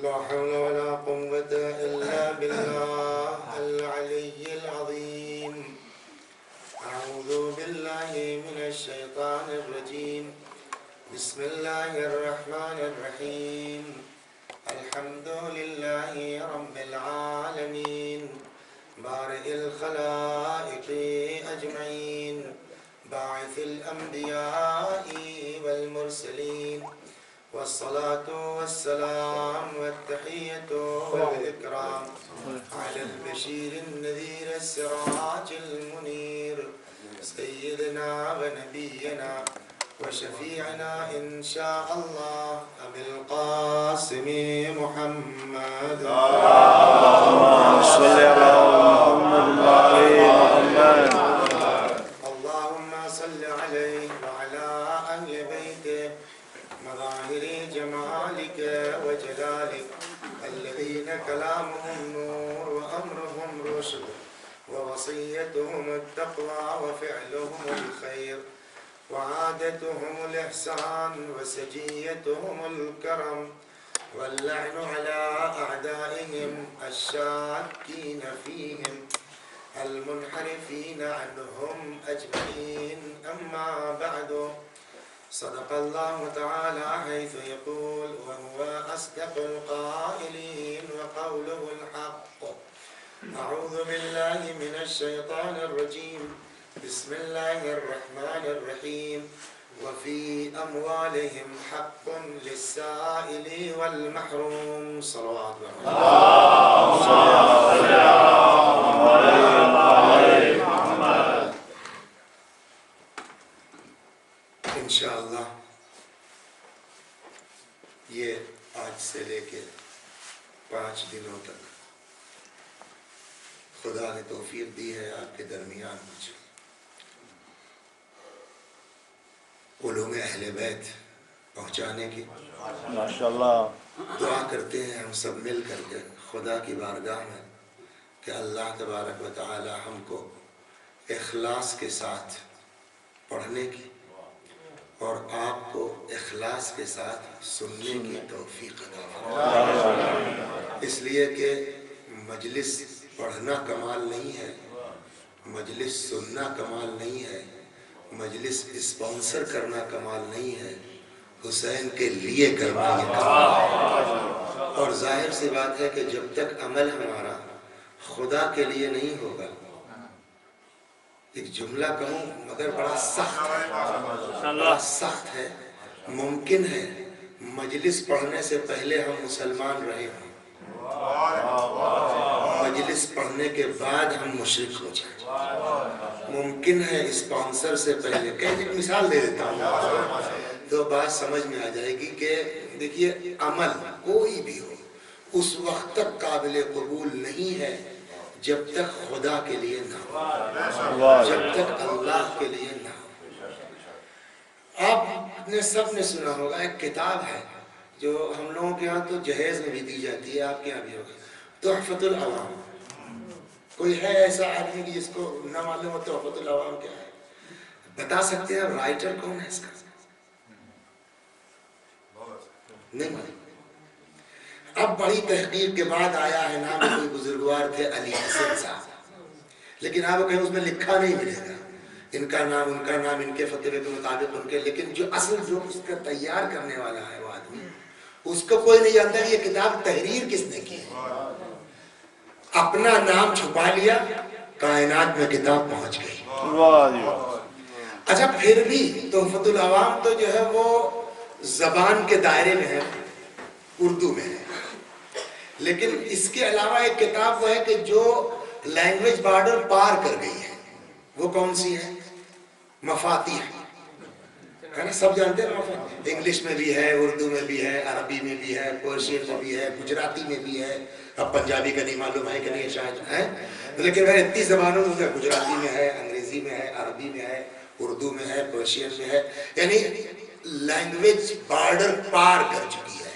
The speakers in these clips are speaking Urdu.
لا حول ولا قوة إلا بالله العلي العظيم. أعوذ بالله من الشيطان الرجيم. بسم الله الرحمن الرحيم. الحمد لله رب العالمين بارئ الخلائق أجمعين باعث الأنبياء والمرسلين والصلاة والسلام والتحية والإكرام على البشير النذير السراج المنير سيدنا ونبينا وشفيعنا إن شاء الله أبي القاسم محمد. اللهم صل على محمد. اللهم صل عليه وعلى أهل بيته مظاهر جمالك وجلالك الذين كلامهم نور وأمرهم رشد ووصيتهم التقوى وفعلهم الخير وعادتهم الإحسان وسجيتهم الكرم واللعن على أعدائهم الشاكين فيهم المنحرفين عنهم أجمعين. أما بعد، صدق الله تعالى حيث يقول وهو أصدق القائلين وقوله الحق. أعوذ بالله من الشيطان الرجيم. بسم الله الرحمن الرحيم. وفي أموالهم حق للسائل والمحروم. صلوات انشاءاللہ یہ آج سے لے کے 5 دنوں تک خدا نے توفیق دی ہے آپ کے درمیان مجھے علوم اہل بیت پہنچانے کی. ماشاءاللہ دعا کرتے ہیں ہم سب مل کر کے خدا کی بارگاہ میں کہ اللہ تبارک و تعالی ہم کو اخلاص کے ساتھ پڑھنے کی اور آپ کو اخلاص کے ساتھ سننے کی توفیق عطا فرمائے. اس لیے کہ مجلس پڑھنا کمال نہیں ہے، مجلس سننا کمال نہیں ہے، مجلس اسپانسر کرنا کمال نہیں ہے، حسین کے لیے کرنا یہ کمال ہے. اور ظاہر سی بات ہے کہ جب تک عمل ہمارا خدا کے لیے نہیں ہوگا، ایک جملہ کہوں مگر بڑا سخت ہے، ممکن ہے مجلس پڑھنے سے پہلے ہم مسلمان رہے ہوں، مجلس پڑھنے کے بعد ہم مشرک ہو جائیں. ممکن ہے اسپانسر سے پہلے ایک مثال دے دیتا ہوں تو بات سمجھ میں آ جائے گی کہ دیکھیے عمل کوئی بھی ہو اس وقت تک قابل قبول نہیں ہے جب تک خدا کے لیے نہ ہو، جب تک اللہ کے لیے نہ ہو. آپ نے سب نے سنا ہوگا ایک کتاب ہے جو ہم لوگوں کے ہاں تو جہیز میں بھی دی جاتی ہے، آپ کے ہاں بھی ہوگا، تحفۃ العوام. کوئی ہے ایسا آدمی کی جس کو نہ معلوم ہو تحفۃ العوام کیا ہے؟ بتا سکتے ہیں رائٹر کون ہے اس کا؟ نہیں معلوم. اب بڑی تحقیق کے بعد آیا ہے نام کوئی بزرگوار تھے علی حسن صاحب، لیکن آپ کہیں اس میں لکھا نہیں ملے گا ان کا نام ان کا نام ان کے فتوے کے مطابق ان کے، لیکن جو اصل جو اس کا تیار کرنے والا ہے وہ آدمی اس کو کوئی نہیں جانتا کہ یہ کتاب تحریر کس نے کی ہے. اپنا نام چھپا لیا، کائنات میں کتاب پہنچ گئی. اچھا پھر بھی تحفۃ العوام تو جو ہے وہ زبان کے دائرے میں ہے، اردو میں ہے، لیکن اس کے علاوہ ایک کتاب وہ ہے کہ جو لینگویج بارڈر پار کر گئی ہے. وہ کون سی ہے؟ مفاتیح ہے نا، سب جانتے ہیں مفاتیح. انگلش میں بھی ہے، اردو میں بھی ہے، عربی میں بھی ہے، پرشین میں بھی ہے، گجراتی میں بھی ہے. اب پنجابی کا نہیں معلوم ہے کہ نہیں شاید ہے، لیکن وہ اتنی زبانوں میں گجراتی میں ہے، انگریزی میں ہے، عربی میں ہے، اردو میں ہے، پرشین میں ہے. یعنی لینگویج بارڈر پار کر چکی ہے.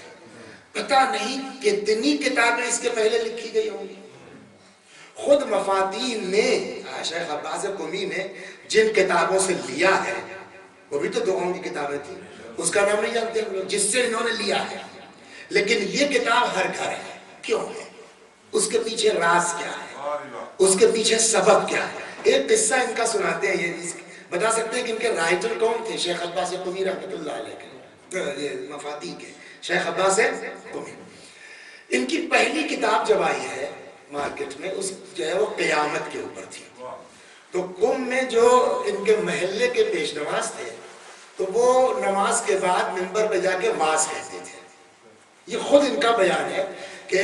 پتہ نہیں کتنی کتابیں اس کے پہلے لکھی گئی ہوں گی. خود مفاتیح نے شیخ عباس قمی نے جن کتابوں سے لیا ہے وہ بھی تو دعاؤں کی کتابیں تھیں، اس کا نام نہیں جانتے ہم لوگ جس سے انہوں نے لیا ہے. لیکن یہ کتاب ہر گھر ہے. کیوں ہے؟ اس کے پیچھے راز کیا ہے؟ اس کے پیچھے سبب کیا ہے؟ ایک قصہ ان کا سناتے ہیں. یہ بتا سکتے ہیں کہ ان کے رائٹر کون تھے؟ شیخ عباس قمی رحمۃ اللہ علیہ کے مفاتیح کے شیخ عباس قمی. ان کی پہلی کتاب جب آئی ہے مارکیٹ میں، اس جو ہے وہ قیامت کے اوپر تھی. تو قم میں جو ان کے محلے کے پیش نماز تھے تو وہ نماز کے بعد منبر پہ جا کے واز کہتے تھے. یہ خود ان کا بیان ہے کہ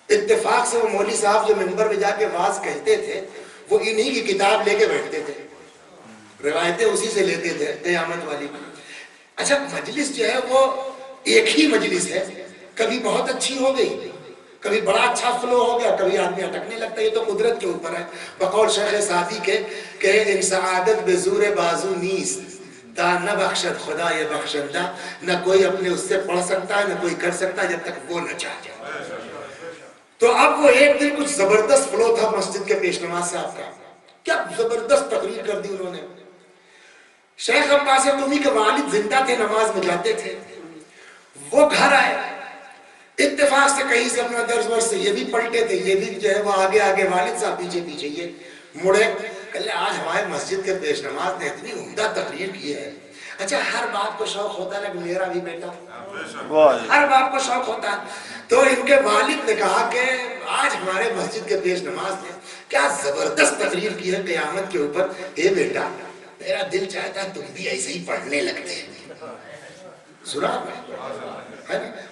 اتفاق سے وہ مولوی صاحب جو منبر پہ جا کے واز کہتے تھے وہ انہی کی کتاب لے کے بیٹھتے تھے، روایتیں اسی سے لیتے تھے قیامت والی. اچھا مجلس جو ہے وہ ایک ہی مجلس ہے، کبھی بہت اچھی ہو گئی، کبھی بڑا اچھا فلو ہو گیا، کبھی آدمی اٹکنے لگتا ہے. یہ تو قدرت کے اوپر ہے. بقول شیخ سعدی کے کہ ان سعادت بے زور بازو نیست تا نہ بخشد خدا یہ بخشندہ. نہ کوئی اپنے اس سے پڑھ سکتا ہے نہ کوئی کر سکتا ہے جب تک وہ نہ چاہے. تو اب وہ ایک دن کچھ زبردست فلو تھا مسجد کے پیش نماز صاحب کا، کیا زبردست تقریر کر دی انہوں نے. شیخ عباس قمی کے والد زندہ تھے، نماز میں جاتے تھے. وہ گھر آئے، اتفاق سے کہیں سے اپنا درس ورس سے یہ بھی پلٹے تھے، یہ بھی جو ہے وہ آگے آگے، والد صاحب پیچھے پیچھے. یہ مڑے کہ آج ہمارے مسجد کے پیش نماز نے اتنی عمدہ تقریر کی ہے. اچھا ہر باپ کو شوق ہوتا ہے کہ میرا بھی بیٹا، ہر باپ کو شوق ہوتا ہے. تو ان کے والد نے کہا کہ آج ہمارے مسجد کے پیش نماز نے کیا زبردست تقریر کی ہے قیامت کے اوپر. اے بیٹا میرا دل چاہتا ہے تم بھی ایسے ہی پڑھنے لگتے ہیں. سنا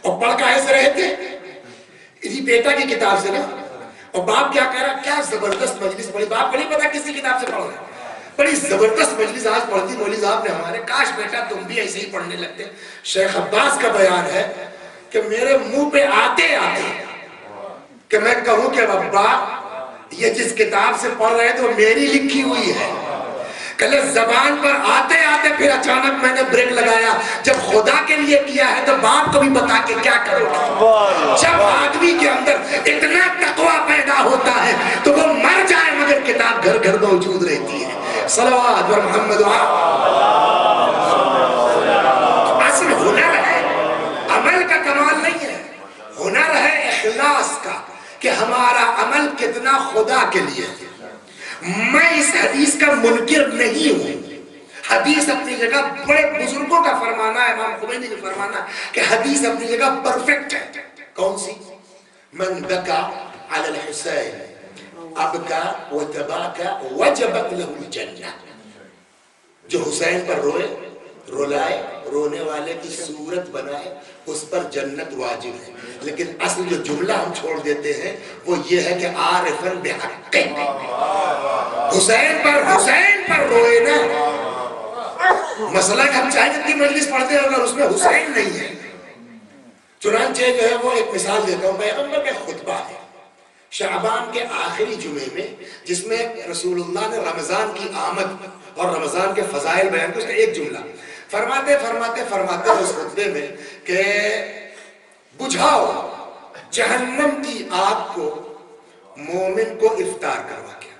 اور پڑھ کا ایسے رہے تھے اسی بیٹا کی کتاب سے نا. اور باپ کیا کہہ رہا، کیا زبردست مجلس پڑھی. باپ کو نہیں پتا کسی کتاب سے پڑھ رہا، بڑی زبردست مجلس آج پڑھتی مولوی صاحب نے ہمارے. کاش بیٹا تم بھی ایسے ہی پڑھنے لگتے. شیخ عباس کا بیان ہے کہ میرے منہ پہ آتے آتے کہ میں کہوں کہ ابا یہ جس کتاب سے پڑھ رہے تھے وہ میری لکھی ہوئی ہے. کہلے زبان پر آتے آتے پھر اچانک میں نے بریک لگایا. جب خدا کے لیے کیا ہے تو باپ کو بھی بتا کے کیا کرو گے. جب آدمی کے اندر اتنا تقوی پیدا ہوتا ہے تو وہ مر جائے مگر کتاب گھر گھر موجود رہتی ہے. صلوات بر محمد. اصل ہنر ہے، عمل کا کمال نہیں ہے. ہنر ہے اخلاص کا کہ ہمارا عمل کتنا خدا کے لیے ہے. میں اس حدیث کا منکر نہیں ہوں. حدیث اپنی جگہ، بڑے بزرگوں کا فرمانا ہے، امام خمینی کا فرمانا کہ حدیث اپنی جگہ پرفیکٹ ہے. کون سی؟ من بکا علی الحسین ابکا وتباکا وجبت له الجنہ. جو حسین پر روئے، رولائے، رونے والے کی صورت بنائے، اس پر جنت واجب ہے. لیکن اصل جو جملہ ہم چھوڑ دیتے ہیں وہ یہ ہے کہ عارفاً بحق. حسین پر روئے نا. مسئلہ کہ ہم چاہے جتنی مجلس پڑھتے ہیں اگر اس میں حسین نہیں ہے. چنانچہ جو ہے وہ ایک مثال دیتا ہوں. پیغمبر کا خطبہ ہے شعبان کے آخری جمعے میں، جس میں رسول اللہ نے رمضان کی آمد اور رمضان کے فضائل بیان کیا. اس کا ایک جملہ فرماتے اس خطبے میں کہ بجھاؤ جہنم کی آگ کو مومن کو افطار کروا کے.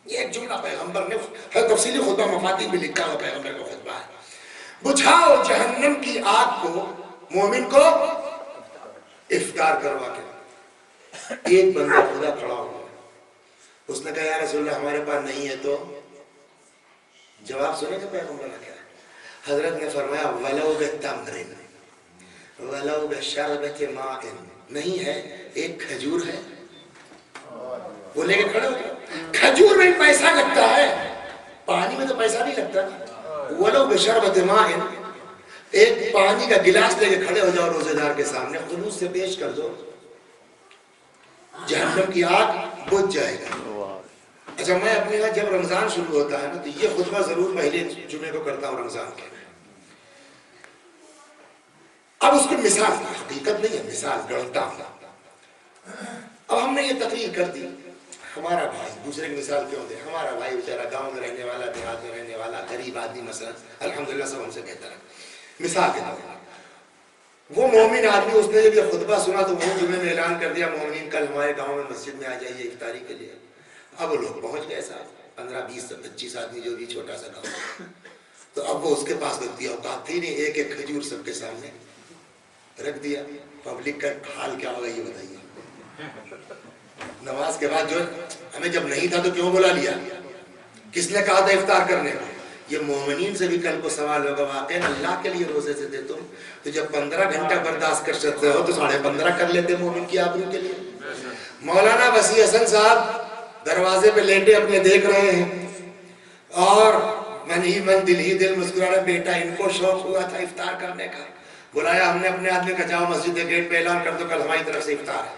یہ ایک جملہ پیغمبر نے تفصیلی خطبہ مفاتیح میں لکھا ہوا پیغمبر کا خطبہ ہے. بجھاؤ جہنم کی آگ کو مومن کو افطار کروا کے. ایک بندہ خدا کھڑا ہوا، اس نے کہا یا رسول اللہ ہمارے پاس نہیں ہے. تو جواب سنے گا پیغمبر نے کیا؟ حضرت نے فرمایا ولو بتمر ولو بشربت ماء. نہیں ہے، ایک کھجور ہے، وہ لے کے کھڑے ہو گئے. کھجور میں پیسہ لگتا ہے، پانی میں تو پیسہ نہیں لگتا. ولو بشربت ماء، ایک پانی کا گلاس لے کے کھڑے ہو جاؤ روزے دار کے سامنے، خلوص سے پیش کر دو، جہنم کی آگ بجھ جائے گا. اچھا میں اپنے یہاں جب رمضان شروع ہوتا ہے نا تو یہ خطبہ ضرور پہلے جمعے کو کرتا ہوں رمضان کے. اب اس کو مثال، حقیقت نہیں ہے، مثال گڑھتا ہوں. اب ہم نے یہ تقریر کر دی، ہمارا بھائی، دوسرے کی مثال کیوں دے، ہمارا بھائی بیچارہ گاؤں میں رہنے والا، دیہات میں رہنے والا، غریب آدمی مثلا، الحمدللہ سب ہم سے بہتر ہے. مثال کے طور پر وہ مومن آدمی، اس نے جب یہ خطبہ سنا تو وہ جمعے میں اعلان کر دیا مومنین کل ہمارے گاؤں میں مسجد میں آ جائیے افطاری کے لیے. اب لوگ پہنچ گئے صاحب، 15 20 25 آدمی، جو بھی چھوٹا سا گاؤں. تو اب وہ اس کے پاس بنتی اوقات تھی نہیں، ایک ایک کھجور سب کے سامنے. رکھ دیا. پبلک کا حال کیا ہوگا یہ بتائیے. نماز کے بعد جو ہمیں جب نہیں تھا تو کیوں بلا لیا؟ کس نے کہا تھا افطار کرنے کا؟ یہ مومنین سے بھی کل کو سوال ہوگا. واقعی اللہ کے لیے روزے سے تھے تم تو جب 15 گھنٹہ برداشت کر سکتے ہو تو 15.5 کر لیتے مومن کی آبرو کے لیے. مولانا وسیع حسن صاحب دروازے پہ لیٹے اپنے دیکھ رہے ہیں اور من ہی من دل ہی دل مسکرا رہے. بیٹا ان کو شوق ہوا تھا افطار کرنے کا, بلایا ہم نے اپنے آدمی کا, جاؤ مسجد کے گیٹ پہ اعلان کر دو کل ہماری طرف سے افطار ہے.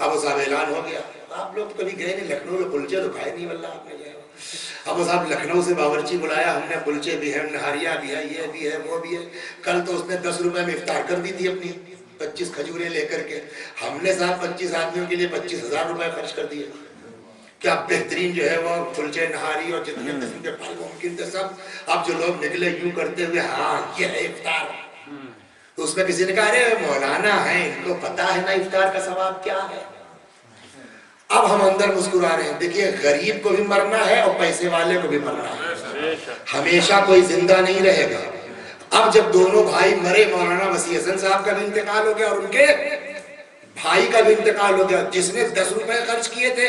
ابو صاحب اعلان ہو گیا. آپ لوگ کبھی گئے نہیں لکھنؤ میں, کلچے تو کھائے نہیں واللہ آپ نے گئے. ابو صاحب لکھنؤ سے باورچی بلایا, ہم نے کلچے بھی ہے, نہاریاں بھی ہے, یہ بھی ہے, وہ بھی ہے. کل تو اس نے 10 روپے میں افطار کر دی تھی اپنی 25 کھجوریں لے کر کے. ہم نے صاحب 25 آدمیوں کے لیے 25,000 روپے خرچ کر دیے. کیا بہترین جو ہے وہ کلچے نہاری اور جتنے قسم کے پھل ممکن تھے سب. اب جو لوگ نکلے یوں کرتے ہوئے ہاں یہ ہے افطار, تو اس میں کسی نے کہا ارے مولانا ہیں ان کو پتا ہے نا افطار کا ثواب کیا ہے. اب ہم اندر مسکرا رہے ہیں. دیکھیے غریب کو بھی مرنا ہے اور پیسے والے کو بھی مرنا ہے, ہمیشہ کوئی زندہ نہیں رہے گا. اب جب دونوں بھائی مرے, مولانا وسیع حسن صاحب کا بھی انتقال ہو گیا اور ان کے بھائی کا بھی انتقال ہو گیا. جس نے 10 روپے خرچ کیے تھے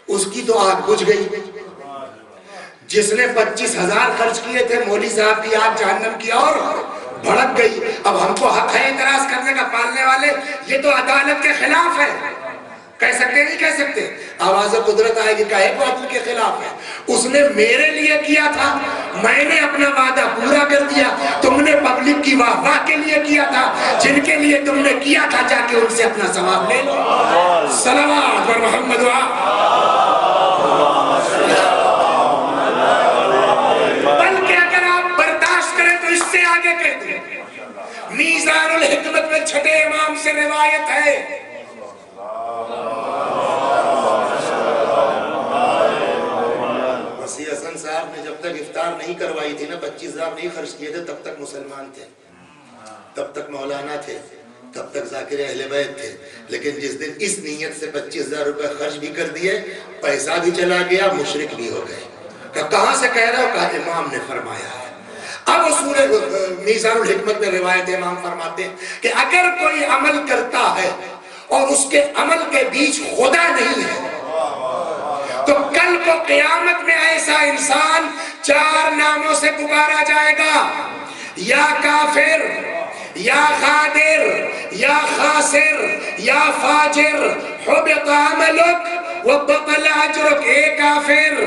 اس کی تو آگ بجھ گئی, جس نے 25,000 خرچ کیے تھے مولوی صاحب کی آگ جہنم کی اور بھڑک گئی. اب ہم کو حق ہے اعتراض کرنے کا, پالنے والے یہ تو عدالت کے خلاف ہے. کہہ سکتے نہیں کہہ سکتے, آواز قدرت آئے گی کہے وہ عدل کے خلاف ہے. اس نے میرے لیے کیا تھا, میں نے اپنا وعدہ پورا کر دیا. تم نے پبلک کی واہ واہ کے لیے کیا تھا, جن کے لیے تم نے کیا تھا جا کے ان سے اپنا ثواب لے لو. صلوات بر محمد بلکہ اگر آپ برداشت کریں تو اس سے آگے کہتے ہیں میزان الحکمت میں 6 امام سے روایت ہے, وسیع حسن صاحب نے جب تک افطار نہیں کروائی تھی نا, 25,000 نہیں خرچ کیے تھے, تب تک مسلمان تھے, تب تک مولانا تھے, تب تک ذاکر اہل بیت تھے. لیکن جس دن اس نیت سے 25,000 روپے خرچ بھی کر دیے, پیسہ بھی چلا گیا, مشرک بھی ہو گئے. کہاں سے کہہ رہے ہو؟ کہا امام نے فرمایا ہے. اب سورہ میزان الحکمت میں روایت امام فرماتے ہیں کہ اگر کوئی عمل کرتا ہے اور اس کے عمل کے بیچ خدا نہیں ہے تو کل کو قیامت میں ایسا انسان 4 ناموں سے پکارا جائے گا, یا کافر, یا غادر, یا خاسر, یا فاجر. حبط عملک وبطل اجرک. اے کافر,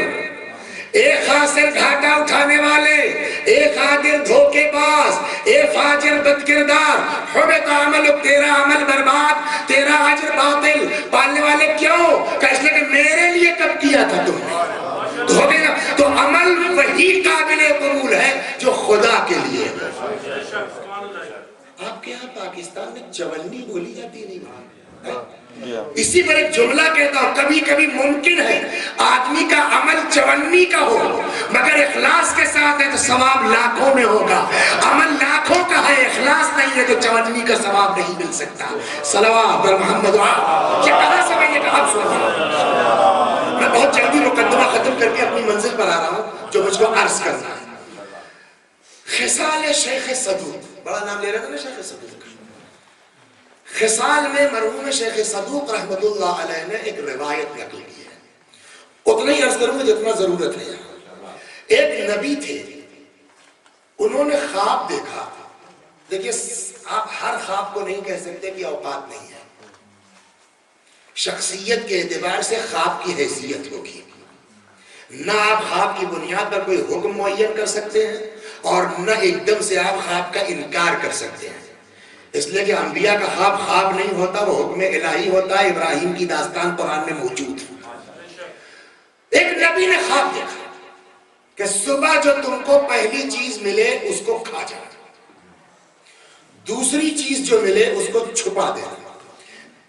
اے خاسر گھاٹا اٹھانے والے, اے غادر دھوکے باز, اے فاجر بد کردار, حبط عملک, تیرا عمل برباد, تیرا اجر باطل. پالنے والے کیوں؟ کہ اس لیے کہ میرے لیے کب کیا تھا تم نے, تو ہو گیا. تو عمل وہی قابل قبول ہے جو خدا کے لیے. آپ کے ہاں پاکستان میں چولنی بولی جاتی نہیں. اسی پر ایک جملہ کہتا ہوں, کبھی کبھی ممکن ہے آدمی کا عمل 54 کا ہو مگر اخلاص کے ساتھ ہے تو ثواب لاکھوں میں ہوگا. عمل لاکھوں کا ہے, اخلاص نہیں ہے تو 54 کا ثواب نہیں مل سکتا. صلوات بر محمد. یہ کہاں سے میں یہ کہا سنا؟ میں بہت جلدی مقدمہ ختم کر کے اپنی منزل پر آ رہا ہوں جو مجھ کو عرض کرنا ہے. خصال شیخ صدوق, بڑا نام لے رہا تھا نا شیخ صدوق. خصال میں مرحوم شیخ صدوق رحمت اللہ علیہ نے ایک روایت نقل کی ہے, اتنا ہی عرض کروں گا جتنا ضرورت ہے. ایک نبی تھے, انہوں نے خواب دیکھا. دیکھیے آپ ہر خواب کو نہیں کہہ سکتے کہ اوقات نہیں ہے, شخصیت کے اعتبار سے خواب کی حیثیت ہوگی. نہ آپ خواب کی بنیاد پر کوئی حکم معین کر سکتے ہیں اور نہ ایک دم سے آپ خواب کا انکار کر سکتے ہیں. اس لیے کہ انبیاء کا خواب خواب نہیں ہوتا, وہ حکم الہی ہوتا ہے. ابراہیم کی داستان قرآن میں موجود ہے. ایک نبی نے خواب دیکھا کہ صبح جو تم کو پہلی چیز ملے اس کو کھا جانا, دوسری چیز جو ملے اس کو چھپا دینا,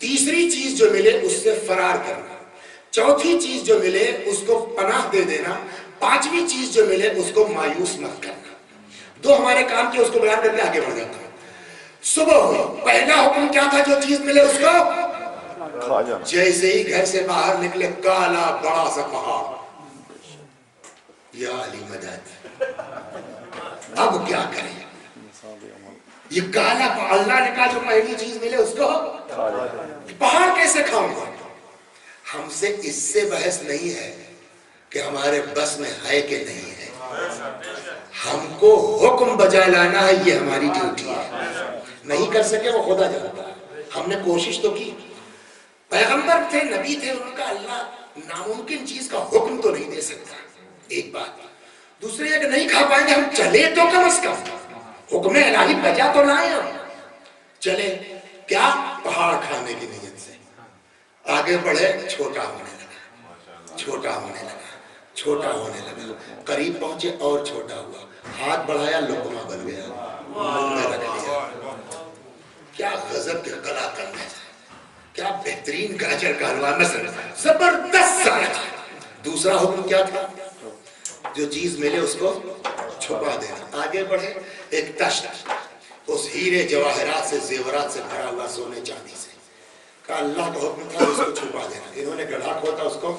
تیسری چیز جو ملے اس سے فرار کرنا, چوتھی چیز جو ملے اس کو پناہ دے دینا, پانچویں چیز جو ملے اس کو مایوس مت کرنا. 2 ہمارے کام کے اس کو بیان کر کے آگے بڑھ جاتا ہوں. صبح ہوئی, پہلا حکم کیا تھا؟ جو چیز ملے اس کو جیسے ہی گھر سے باہر نکلے کالا بڑا سا پہاڑ, یا علی مدد. اب کیا کریں؟ یہ کالا اللہ نے کہا جو پہلی چیز ملے اس کو پہاڑ کیسے کھاؤں گا؟ ہم سے اس سے بحث نہیں ہے کہ ہمارے بس میں ہے کہ نہیں ہے، ہم کو حکم بجا لانا ہے، یہ ہماری ڈیوٹی ہے۔ نہیں کر سکے وہ خدا جانتا ہے، ہم نے کوشش تو کی۔ پیغمبر تھے، نبی تھے، ان کا اللہ ناممکن چیز کا حکم تو نہیں دے سکتا، ایک بات۔ دوسری ہے کہ نہیں کھا پائیں گے، ہم چلے تو کم از کم حکم الہی بجا تو لائیں، ہم چلے کیا پہاڑ کھانے کی نیت سے۔ آگے بڑھے، چھوٹا ہونے لگا، چھوٹا ہونے لگا، چھوٹا ہونے لگا، قریب پہنچے اور چھوٹا ہوا، ہاتھ بڑھایا لقمہ بن گیا، منہ میں رکھ لیا۔ کیا غضب کے قلا کرنا ہے، کیا بہترین گاجر کا حلوہ، مثلا زبردست سالہ۔ دوسرا حکم کیا تھا؟ جو چیز ملے اس کو چھپا دینا۔ آگے بڑھے، ایک تشت اس ہیرے جواہرات سے زیورات سے بھرا ہوا، سونے چاندی سے، کہا اللہ کا حکم تھا اس کو چھپا دینا۔ انہوں نے گڑھا کھودا، اس کو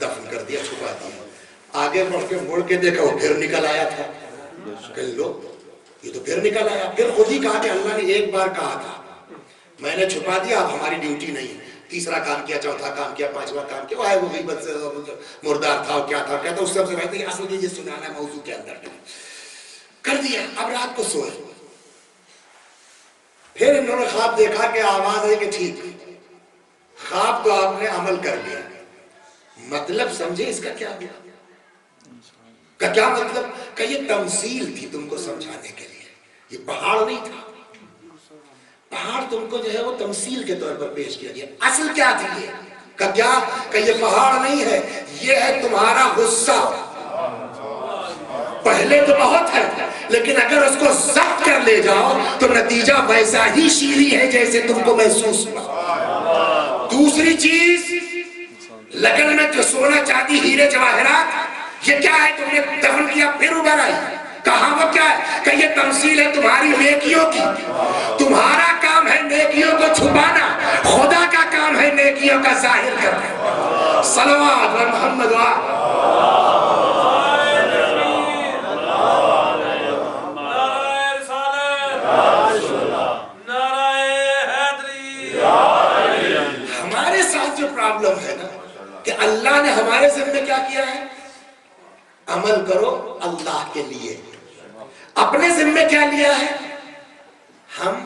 دفن کر دیا، چھپا دیا۔ آگے بڑھ کے مڑ کے دیکھا، وہ پھر نکل آیا تھا، کہ لو یہ تو پھر نکل آیا۔ پھر خود ہی کہا کہ اللہ نے ایک بار کہا تھا، میں نے چھپا دیا، اب ہماری ڈیوٹی نہیں۔ تیسرا کام کیا، چوتھا کام کیا، پانچواں کام کیا، وہ ہے وہ غیبت سے مردار تھا، کیا تھا کہتا، اس سب سے کہتے ہیں اصل یہ سنانا ہے موضوع کے اندر کر دیا۔ اب رات کو سوئے، پھر انہوں نے خواب دیکھا کہ آواز ہے کہ ٹھیک خواب تو آپ نے عمل کر لیا، مطلب سمجھے اس کا کیا ہوا؟ کا کیا مطلب؟ کہ یہ تمثیل تھی تم کو سمجھانے کے لیے، یہ پہاڑ نہیں تھا۔ پہاڑ تم کو جو ہے وہ تمثیل کے طور پر پیش کیا گیا، اصل کیا تھی یہ؟ کہ کیا کہ یہ پہاڑ نہیں ہے، یہ ہے تمہارا غصہ۔ پہلے تو بہت ہے، لیکن اگر اس کو ضبط کر لے جاؤ تو نتیجہ ویسا ہی شیریں ہے جیسے تم کو محسوس ہوا۔ دوسری چیز، لگن میں جو سونا چاندی ہیرے جواہرات، یہ کیا ہے؟ تم نے دفن کیا، پھر ابھر آئی۔ کہاں وہ کیا ہے؟ کہ یہ تمثیل ہے تمہاری نیکیوں کی۔ تمہارا کام ہے نیکیوں کو چھپانا، خدا کا کام ہے نیکیوں کا ظاہر کرنا۔ صلوات محمد ہمارے ساتھ جو پرابلم ہے نا کہ اللہ نے ہمارے ذمہ کیا کیا ہے؟ عمل کرو اللہ کے لیے۔ اپنے ذمہ کیا لیا ہے؟ ہم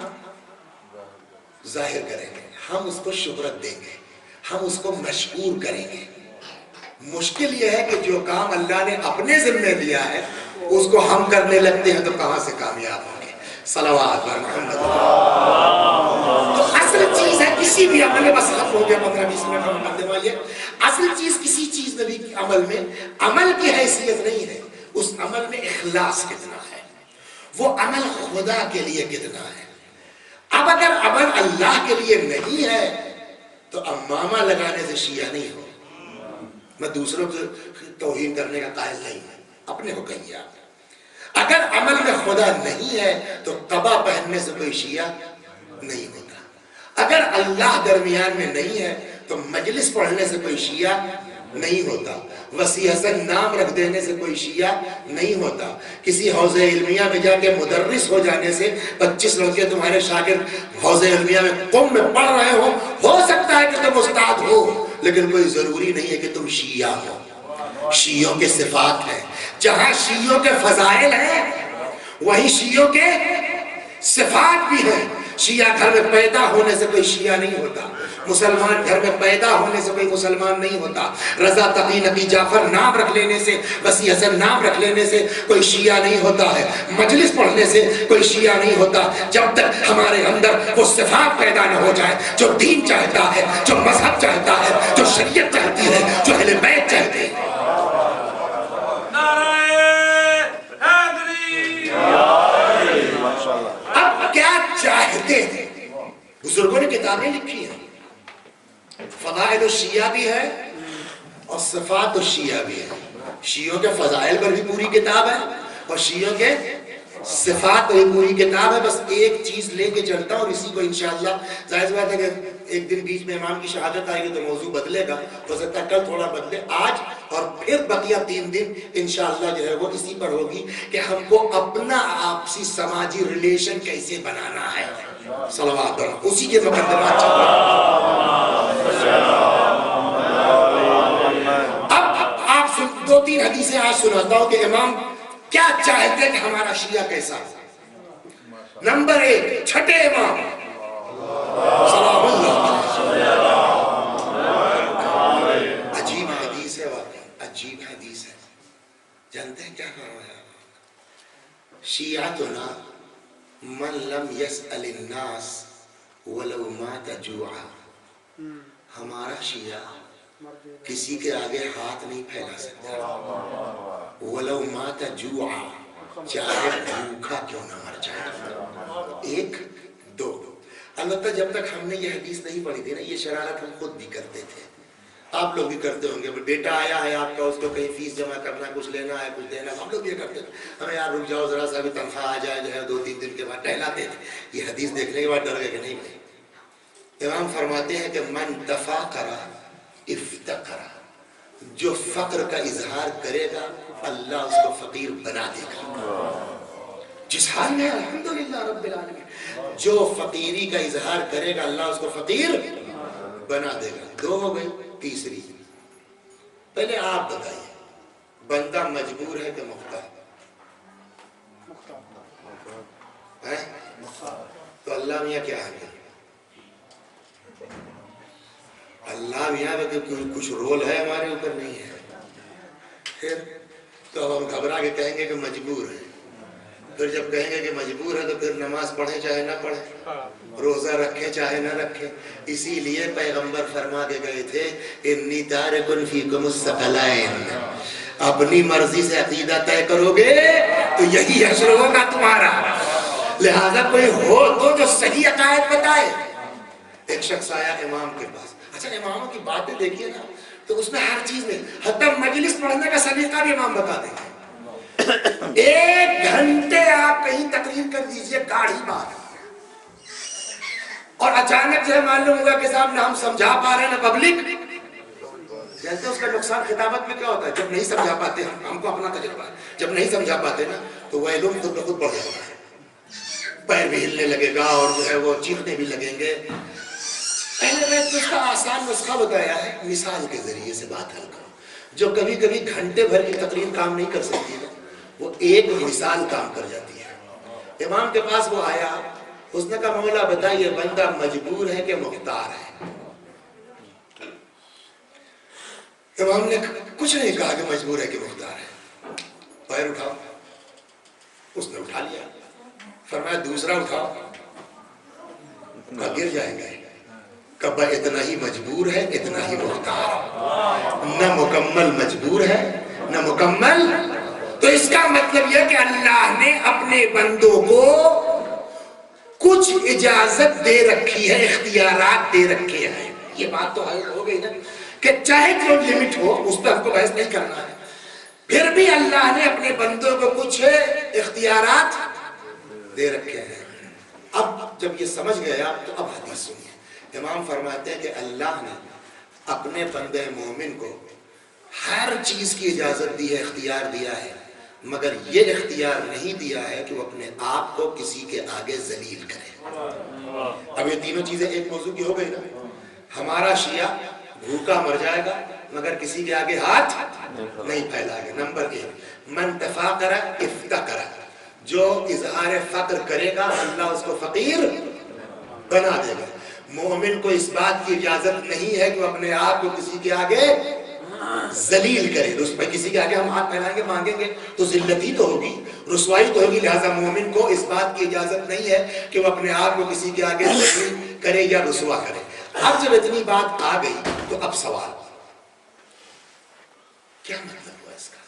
ظاہر کریں گے، ہم اس کو شہرت دیں گے، ہم اس کو مشہور کریں گے۔ مشکل یہ ہے کہ جو کام اللہ نے اپنے ذمہ لیا ہے اس کو ہم کرنے لگتے ہیں تو کہاں سے کامیاب ہوں گے؟ صلوات محمد۔ تو اصل چیز ہے کسی بھی عمل میں، بس ختم ہو گیا 15-20 منٹ ہم مقدمہ والے، اصل چیز کسی چیز نبی کی عمل میں، عمل کی حیثیت نہیں ہے، اس عمل میں اخلاص کتنا ہے، وہ عمل خدا کے لیے کتنا ہے۔ اب اگر عمل اللہ کے لیے نہیں ہے تو امامہ لگانے سے شیعہ نہیں ہو۔ میں دوسروں کو توہین کرنے کا قائل نہیں ہوں، اپنے کو کہیے آپ۔ اگر عمل میں خدا نہیں ہے تو قبا پہننے سے کوئی شیعہ نہیں ہوتا۔ اگر اللہ درمیان میں نہیں ہے تو مجلس پڑھنے سے کوئی شیعہ نہیں ہوتا، وسیع حسن نام رکھ دینے سے کوئی شیعہ نہیں ہوتا، کسی حوض علمیہ میں جا کے مدرس ہو جانے سے 25 لڑکے تمہارے شاگرد حوض علمیہ میں قم میں پڑھ رہے ہو سکتا ہے کہ تم استاد ہو، لیکن کوئی ضروری نہیں ہے کہ تم شیعہ ہو۔ شیعوں کے صفات ہیں، جہاں شیعوں کے فضائل ہیں وہیں شیعوں کے صفات بھی ہیں۔ شیعہ گھر میں پیدا ہونے سے کوئی شیعہ نہیں ہوتا، مسلمان گھر میں پیدا ہونے سے کوئی مسلمان نہیں ہوتا، رضا تقی نبی جعفر نام رکھ لینے سے، وسیع حسن نام رکھ لینے سے کوئی شیعہ نہیں ہوتا ہے، مجلس پڑھنے سے کوئی شیعہ نہیں ہوتا، جب تک ہمارے اندر وہ صفات پیدا نہ ہو جائے جو دین چاہتا ہے، جو مذہب چاہتا ہے، جو شریعت چاہتی ہے، جو اہل بیت چاہتے ہیں۔ اب کیا چاہتے ہیں؟ بزرگوں نے کتابیں لکھی ہیں، فضائل الشیعہ بھی ہے اور صفات الشیعہ بھی ہے۔ شیعوں کے فضائل پر بھی پوری کتاب ہے اور شیعوں کے صفات یہ پوری کتاب ہے. بس ایک چیز لے کے چلتا ہوں اور اسی کو انشاءاللہ ظاہر سی بات ہے کہ ایک دن بیچ میں امام کی شہادت آئے گی تو موضوع بدلے گا, ہو سکتا ہے کل تھوڑا بدلے, آج اور پھر بقیہ 3 دن انشاءاللہ جو ہے وہ اسی پر ہوگی کہ ہم کو اپنا آپسی سماجی ریلیشن کیسے بنانا ہے. صلوات اللہ, اسی کے مقدمات چل رہے ہیں. اب آپ 2-3 حدیثیں آج سناتا ہوں کہ امام کیا چاہتے ہیں کہ ہمارا شیعہ کیسا ہو. نمبر 1 چھٹے امام سلام اللہ. عجیب حدیث ہے, واقعی عجیب حدیث ہے. جانتے ہیں کیا فرمایا؟ شیعتنا من لم يسأل الناس ولو مات جوعا. ہمارا شیعہ کسی کے آگے ہاتھ نہیں پھیلا سکتا, ولو مات جوعا, چاہے بھوکا کیوں نہ مر جائے. 1 2. البتہ جب تک ہم نے یہ حدیث نہیں پڑھی تھی نا, یہ شرارت ہم خود بھی کرتے تھے, آپ لوگ بھی کرتے ہوں گے. بیٹا آیا ہے آپ کا, اس کو کہیں فیس جمع کرنا, کچھ لینا ہے, کچھ دینا, ہم لوگ بھی یہ کرتے تھے. ہمیں یار رک جاؤ ذرا سا, بھی تنخواہ آ جائے, جو ہے 2-3 دن کے بعد ٹہلاتے تھے. یہ حدیث دیکھنے کے بعد ڈر گئے کہ نہیں بھائی. امام فرماتے ہیں کہ من تفاقر افتقر, جو فقر کا اظہار کرے گا اللہ اس کو فقیر بنا دے گا. جس حال میں الحمدللہ رب العالمین, جو فقیری کا اظہار کرے گا اللہ اس کو فقیر بنا دے گا. 2 ہو گئی. تیسری, پہلے آپ بتائیے, بندہ مجبور ہے کہ مختار ہے؟ تو اللہ میاں کیا ہے؟ اللہ میاں کہ کچھ رول ہے ہمارے اوپر نہیں ہے. پھر تو اب ہم گھبرا کے کہیں گے کہ مجبور ہے. پھر جب کہیں گے کہ مجبور ہے تو پھر نماز پڑھیں چاہے نہ پڑھیں, روزہ رکھیں چاہے نہ رکھیں. اسی لیے پیغمبر فرما کے گئے تھے انی تارکن فیکم الثقلین, اپنی مرضی سے عقیدہ طے کرو گے تو یہی حشر ہوگا تمہارا. لہذا کوئی ہو تو جو صحیح عقائد بتائے. ایک شخص آیا امام کے پاس. اچھا اماموں کی باتیں دیکھیے نا, تو اس میں ہر چیز میں حتی مجلس پڑھنے کا سلیقہ بھی امام بتا دیں گے. 1 گھنٹے آپ کہیں تقریر کر دیجئے گاڑی بات, اور اچانک جو ہے معلوم ہوگا کہ صاحب نہ ہم سمجھا پا رہے ہیں نہ پبلک. جانتے اس کا نقصان خطابت میں کیا ہوتا ہے؟ جب نہیں سمجھا پاتے, ہم کو اپنا تجربہ ہے, جب نہیں سمجھا پاتے نا تو وہ علم خود بخود بڑھ جاتا ہے, پیر بھی ہلنے لگے گا اور جو ہے وہ چیخنے بھی لگیں گے. پہلے میں تو اس کا آسان نسخہ بتایا ہے, مثال کے ذریعے سے بات حل کرو. جو کبھی کبھی گھنٹے بھر کی تقریر کام نہیں کر سکتی نا, وہ ایک مثال کام کر جاتی ہے. امام کے پاس وہ آیا, اس نے کہا مولا بتائیے بندہ مجبور ہے کہ مختار ہے؟ امام نے کچھ نہیں کہا کہ مجبور ہے کہ مختار ہے. پیر اٹھاؤ, اس نے اٹھا لیا. فرمایا دوسرا اٹھاؤ, گر جائیں گے. کب اتنا ہی مجبور ہے اتنا ہی مختار, نہ مکمل مجبور ہے نہ مکمل. تو اس کا مطلب یہ کہ اللہ نے اپنے بندوں کو کچھ اجازت دے رکھی ہے, اختیارات دے رکھے ہیں. یہ بات تو حل ہو گئی نا کہ چاہے جو لمٹ ہو اس پہ ہم کو بحث نہیں کرنا ہے. پھر بھی اللہ نے اپنے بندوں کو کچھ اختیارات دے رکھے ہیں. اب جب یہ سمجھ گئے آپ تو اب حدیث سنیے. امام فرماتے ہیں کہ اللہ نے اپنے بندے مومن کو ہر چیز کی اجازت دی ہے, اختیار دیا ہے, مگر یہ اختیار نہیں دیا ہے کہ وہ اپنے آپ کو کسی کے آگے ذلیل کرے. اب یہ تینوں چیزیں ایک موضوع کی ہو گئی نا. ہمارا شیعہ بھوکا مر جائے گا مگر کسی کے آگے ہاتھ نہیں پھیلائے گا. نمبر 1 من تفاقر افتقر, جو اظہار فقر کرے گا اللہ اس کو فقیر بنا دے گا. مومن کو اس بات کی اجازت نہیں ہے کہ وہ اپنے آپ کو کسی کے آگے ذلیل کرے. اس میں کسی کے آگے ہم ہاتھ پھیلائیں گے مانگیں گے تو ذلت ہی تو ہوگی, رسوائی تو ہوگی. لہذا مومن کو اس بات کی اجازت نہیں ہے کہ وہ اپنے آپ کو کسی کے آگے ذلیل کرے یا رسوا کرے. اب جب اتنی بات آ گئی تو اب سوال, کیا مطلب ہوا اس کا؟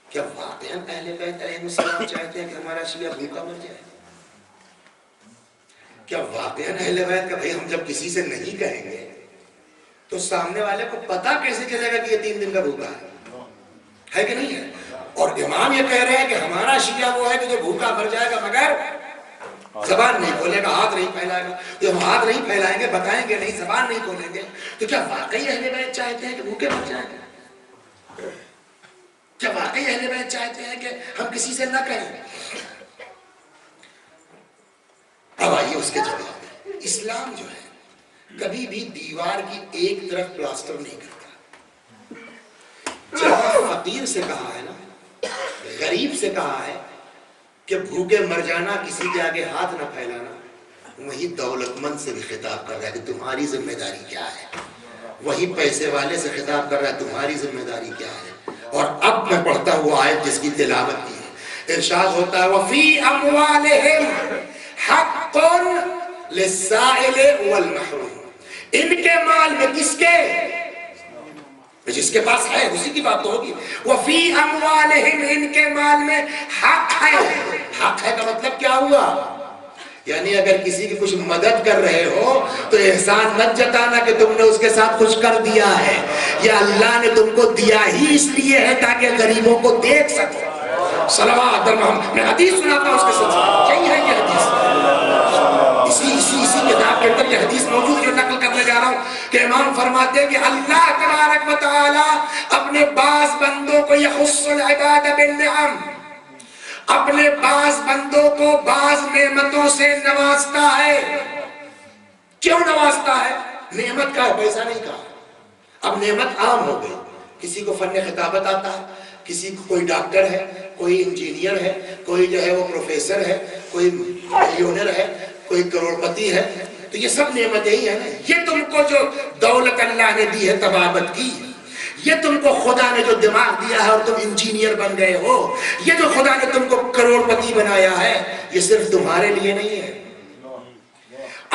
کیا واقعاً اہل بیت علیہ السلام چاہتے ہیں کہ ہمارا شیعہ بھوکا مر جائے؟ کیا واقعاً اہل بیت کا بھائی ہم جب کسی سے نہیں کہیں گے تو سامنے والے کو پتا کیسے چلے گا کہ یہ 3 دن کا بھوکا ہے کہ نہیں ہے؟ اور امام یہ کہہ رہے ہیں کہ ہمارا شیعہ وہ ہے کہ جو بھوکا مر جائے گا مگر زبان نہیں کھولے گا، ہاتھ نہیں پھیلائے گا۔ تو ہم ہاتھ نہیں پھیلائیں گے، بتائیں گے نہیں، زبان نہیں کھولیں گے، تو کیا واقعی اہل بیت چاہتے ہیں کہ بھوکے مر جائیں گے؟ کیا واقعی اہل بیت چاہتے ہیں کہ ہم کسی سے نہ کہیں؟ اب آئیے اس کے جواب میں۔ اسلام جو ہے کبھی بھی دیوار کی ایک طرف پلاسٹر نہیں کرتا۔ جہاں فقیر سے کہا ہے نا، غریب سے کہا ہے کہ بھوکے مر جانا، کسی کے آگے ہاتھ نہ پھیلانا، وہی دولت مند سے بھی خطاب کر رہا ہے کہ تمہاری ذمہ داری کیا ہے۔ وہی پیسے والے سے خطاب کر رہا ہے تمہاری ذمہ داری کیا ہے۔ اور اب میں پڑھتا ہوا آیت جس کی تلاوت کی ہے، ارشاد ہوتا ہے وَفِي أَمْوَالِهِمْ حَقٌّ لِلسَّائِلِ وَالْمَحْرُومِ، ان کے مال میں، کس کے؟ جس کے پاس ہے اسی کی بات تو ہوگی۔ وَفِي أَمْوَالِهِمْ، ان کے مال میں حق ہے۔ حق ہے کا مطلب کیا ہوا؟ یعنی اگر کسی کی کچھ مدد کر رہے ہو تو احسان مت جتانا کہ تم نے اس کے ساتھ کچھ کر دیا ہے، یا اللہ نے تم کو دیا ہی اس لیے ہے تاکہ غریبوں کو دیکھ سکو۔ صلوات محمد، میں حدیث سناتا ہوں اس کے ساتھ، یہی ہے یہ حدیث، اسی کتاب کے اندر یہ حدیث موجود جو نقل کرنے جا رہا ہوں کہ امام فرماتے ہیں کہ اللہ تبارک و تعالی اپنے بعض بندوں کو یخص العباد بالنعم، اپنے بعض بندوں کو بعض نعمتوں سے نوازتا ہے۔ کیوں نوازتا ہے؟ نعمت کا ہے، پیسہ نہیں کا۔ اب نعمت عام ہو گئی، کسی کو فن خطابت آتا ہے، کسی کو کوئی ڈاکٹر ہے، کوئی انجینئر ہے، کوئی جو ہے وہ پروفیسر ہے، کوئی ملینئر ہے، کوئی کروڑپتی ہے، تو یہ سب نعمتیں ہی ہیں نا۔ یہ تم کو جو دولت اللہ نے دی ہے طبابت کی، یہ تم کو خدا نے جو دماغ دیا ہے اور تم انجینئر بن گئے ہو، یہ جو خدا نے تم کو کروڑپتی بنایا ہے، یہ صرف تمہارے لیے نہیں ہے۔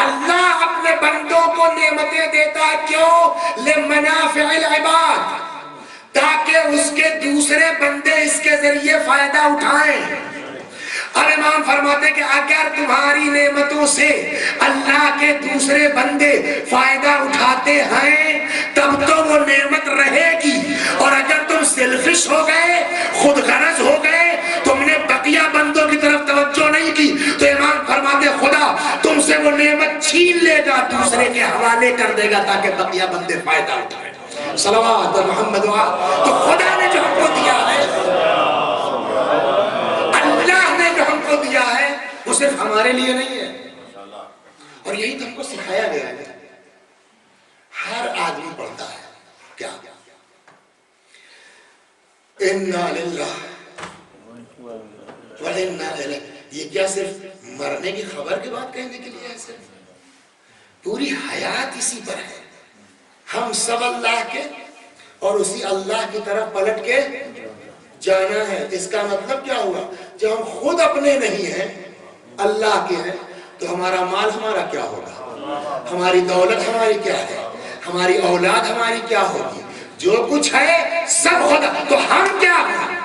اللہ اپنے بندوں کو نعمتیں دیتا ہے، کیوں؟ لمنافع العباد، تاکہ اس کے دوسرے بندے اس کے ذریعے فائدہ اٹھائیں۔ اب امام فرماتے کہ اگر تمہاری نعمتوں سے اللہ کے دوسرے بندے فائدہ اٹھاتے ہیں تب تو وہ نعمت رہے گی، اور اگر تم سیلفش ہو گئے، خود غرض ہو گئے، تم نے بقیہ بندوں کی طرف توجہ نہیں کی، تو امام فرماتے خدا تم سے وہ نعمت چھین لے گا، دوسرے کے حوالے کر دے گا تاکہ بقیہ بندے فائدہ اٹھائیں۔ صلوات محمد۔ تو خدا نے جو ہم کو دیا ہے، دیا ہے، وہ صرف ہمارے لیے نہیں ہے، اور یہی تو ہم کو سکھایا گیا ہے۔ ہر آدمی پڑھتا ہے کیا؟ اِنَّا لِلَّهِ وَإِنَّا إِلَيْهِ۔ یہ کیا صرف مرنے کی خبر کے بعد کہنے کے لیے ہے؟ صرف پوری حیات اسی پر ہے، ہم سب اللہ کے اور اسی اللہ کی طرف پلٹ کے جانا ہے۔ اس کا مطلب کیا ہوا؟ جب ہم خود اپنے نہیں ہیں، اللہ کے ہیں، تو ہمارا مال ہمارا کیا ہوگا؟ ہماری دولت ہماری کیا ہے؟ ہماری اولاد ہماری کیا ہوگی؟ جو کچھ ہے سب خدا، تو ہم کیا ہیں؟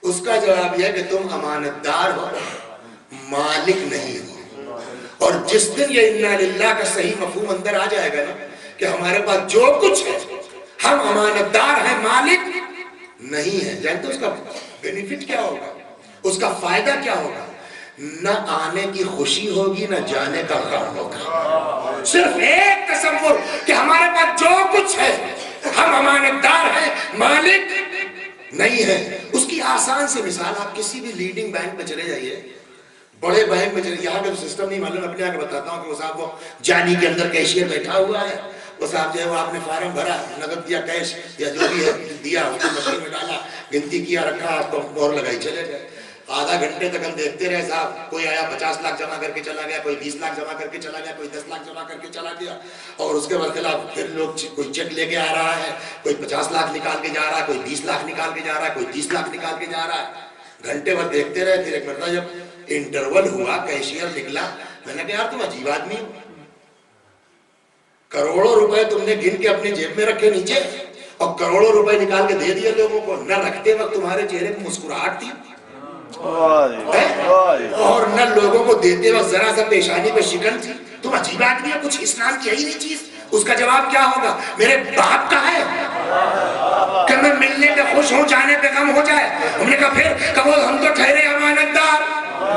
اس کا جواب یہ ہے کہ تم امانت دار ہو، مالک نہیں ہو۔ اور جس دن یہ اِنَّا لِلَّهِ کا صحیح مفہوم اندر آ جائے گا نا کہ ہمارے پاس جو کچھ ہے ہم امانت دار ہیں، مالک نہیں ہے، جانتے اس کا بینیفٹ کیا ہوگا؟ اس کا فائدہ کیا ہوگا؟ نہ آنے کی خوشی ہوگی، نہ جانے کا غم ہوگا۔ صرف ایک تصور کہ ہمارے پاس جو کچھ ہے ہم امانت دار ہیں، مالک نہیں ہے۔ اس کی آسان سے مثال، آپ کسی بھی لیڈنگ بینک میں چلے جائیے، بڑے بینک میں چلے، یہاں کا سسٹم نہیں معلوم، اپنے آگے بتاتا ہوں کہ وہ صاحب وہ جانی کے اندر کیشیئر بیٹھا ہوا ہے، وہ صاحب جو ہے وہ آپ نے فارم بھرا، نقد دیا، کیش یا جو بھی ہے دیا، اس کو مشین میں ڈالا، گنتی کیا، رکھا، آپ کو مہر لگائی، چلے گئے۔ آدھا گھنٹے تک ہم دیکھتے رہے صاحب، کوئی آیا 50 لاکھ جمع کر کے چلا گیا، کوئی 20 لاکھ جمع کر کے چلا گیا، کوئی 10 لاکھ جمع کر کے چلا گیا، اور اس کے برخلاف پھر لوگ کوئی چیک لے کے آ رہا ہے، کوئی 50 لاکھ نکال کے جا رہا ہے، کوئی 20 لاکھ نکال کے جا رہا ہے، کوئی 30 لاکھ نکال کے جا رہا ہے۔ گھنٹے بھر دیکھتے رہے، پھر ایک مرتبہ جب انٹرول ہوا، کیشیئر نکلا، میں نے کہا یار تم عجیب آدمی ہو، کروڑوں روپے تم نے گن کے اپنی جیب میں رکھے نیچے، اور کروڑوں روپے نکال کے دے دیے لوگوں کو، نہ رکھتے وقت تمہارے چہرے پہ مسکراہٹ تھی، اور نہ لوگوں کو دیتے وقت ذرا سا پیشانی پہ شکن تھی۔ تم عجیب آدمی ہے، کچھ اسلام کی ہی نہیں چیز. اس کا جواب کیا ہوگا؟ میرے باپ کا ہے کہ میں ملنے پہ خوش ہوں، جانے پہ غم ہو جائے. ہم نے کہا پھر کہ ہم تو ٹھہرے امانت دار،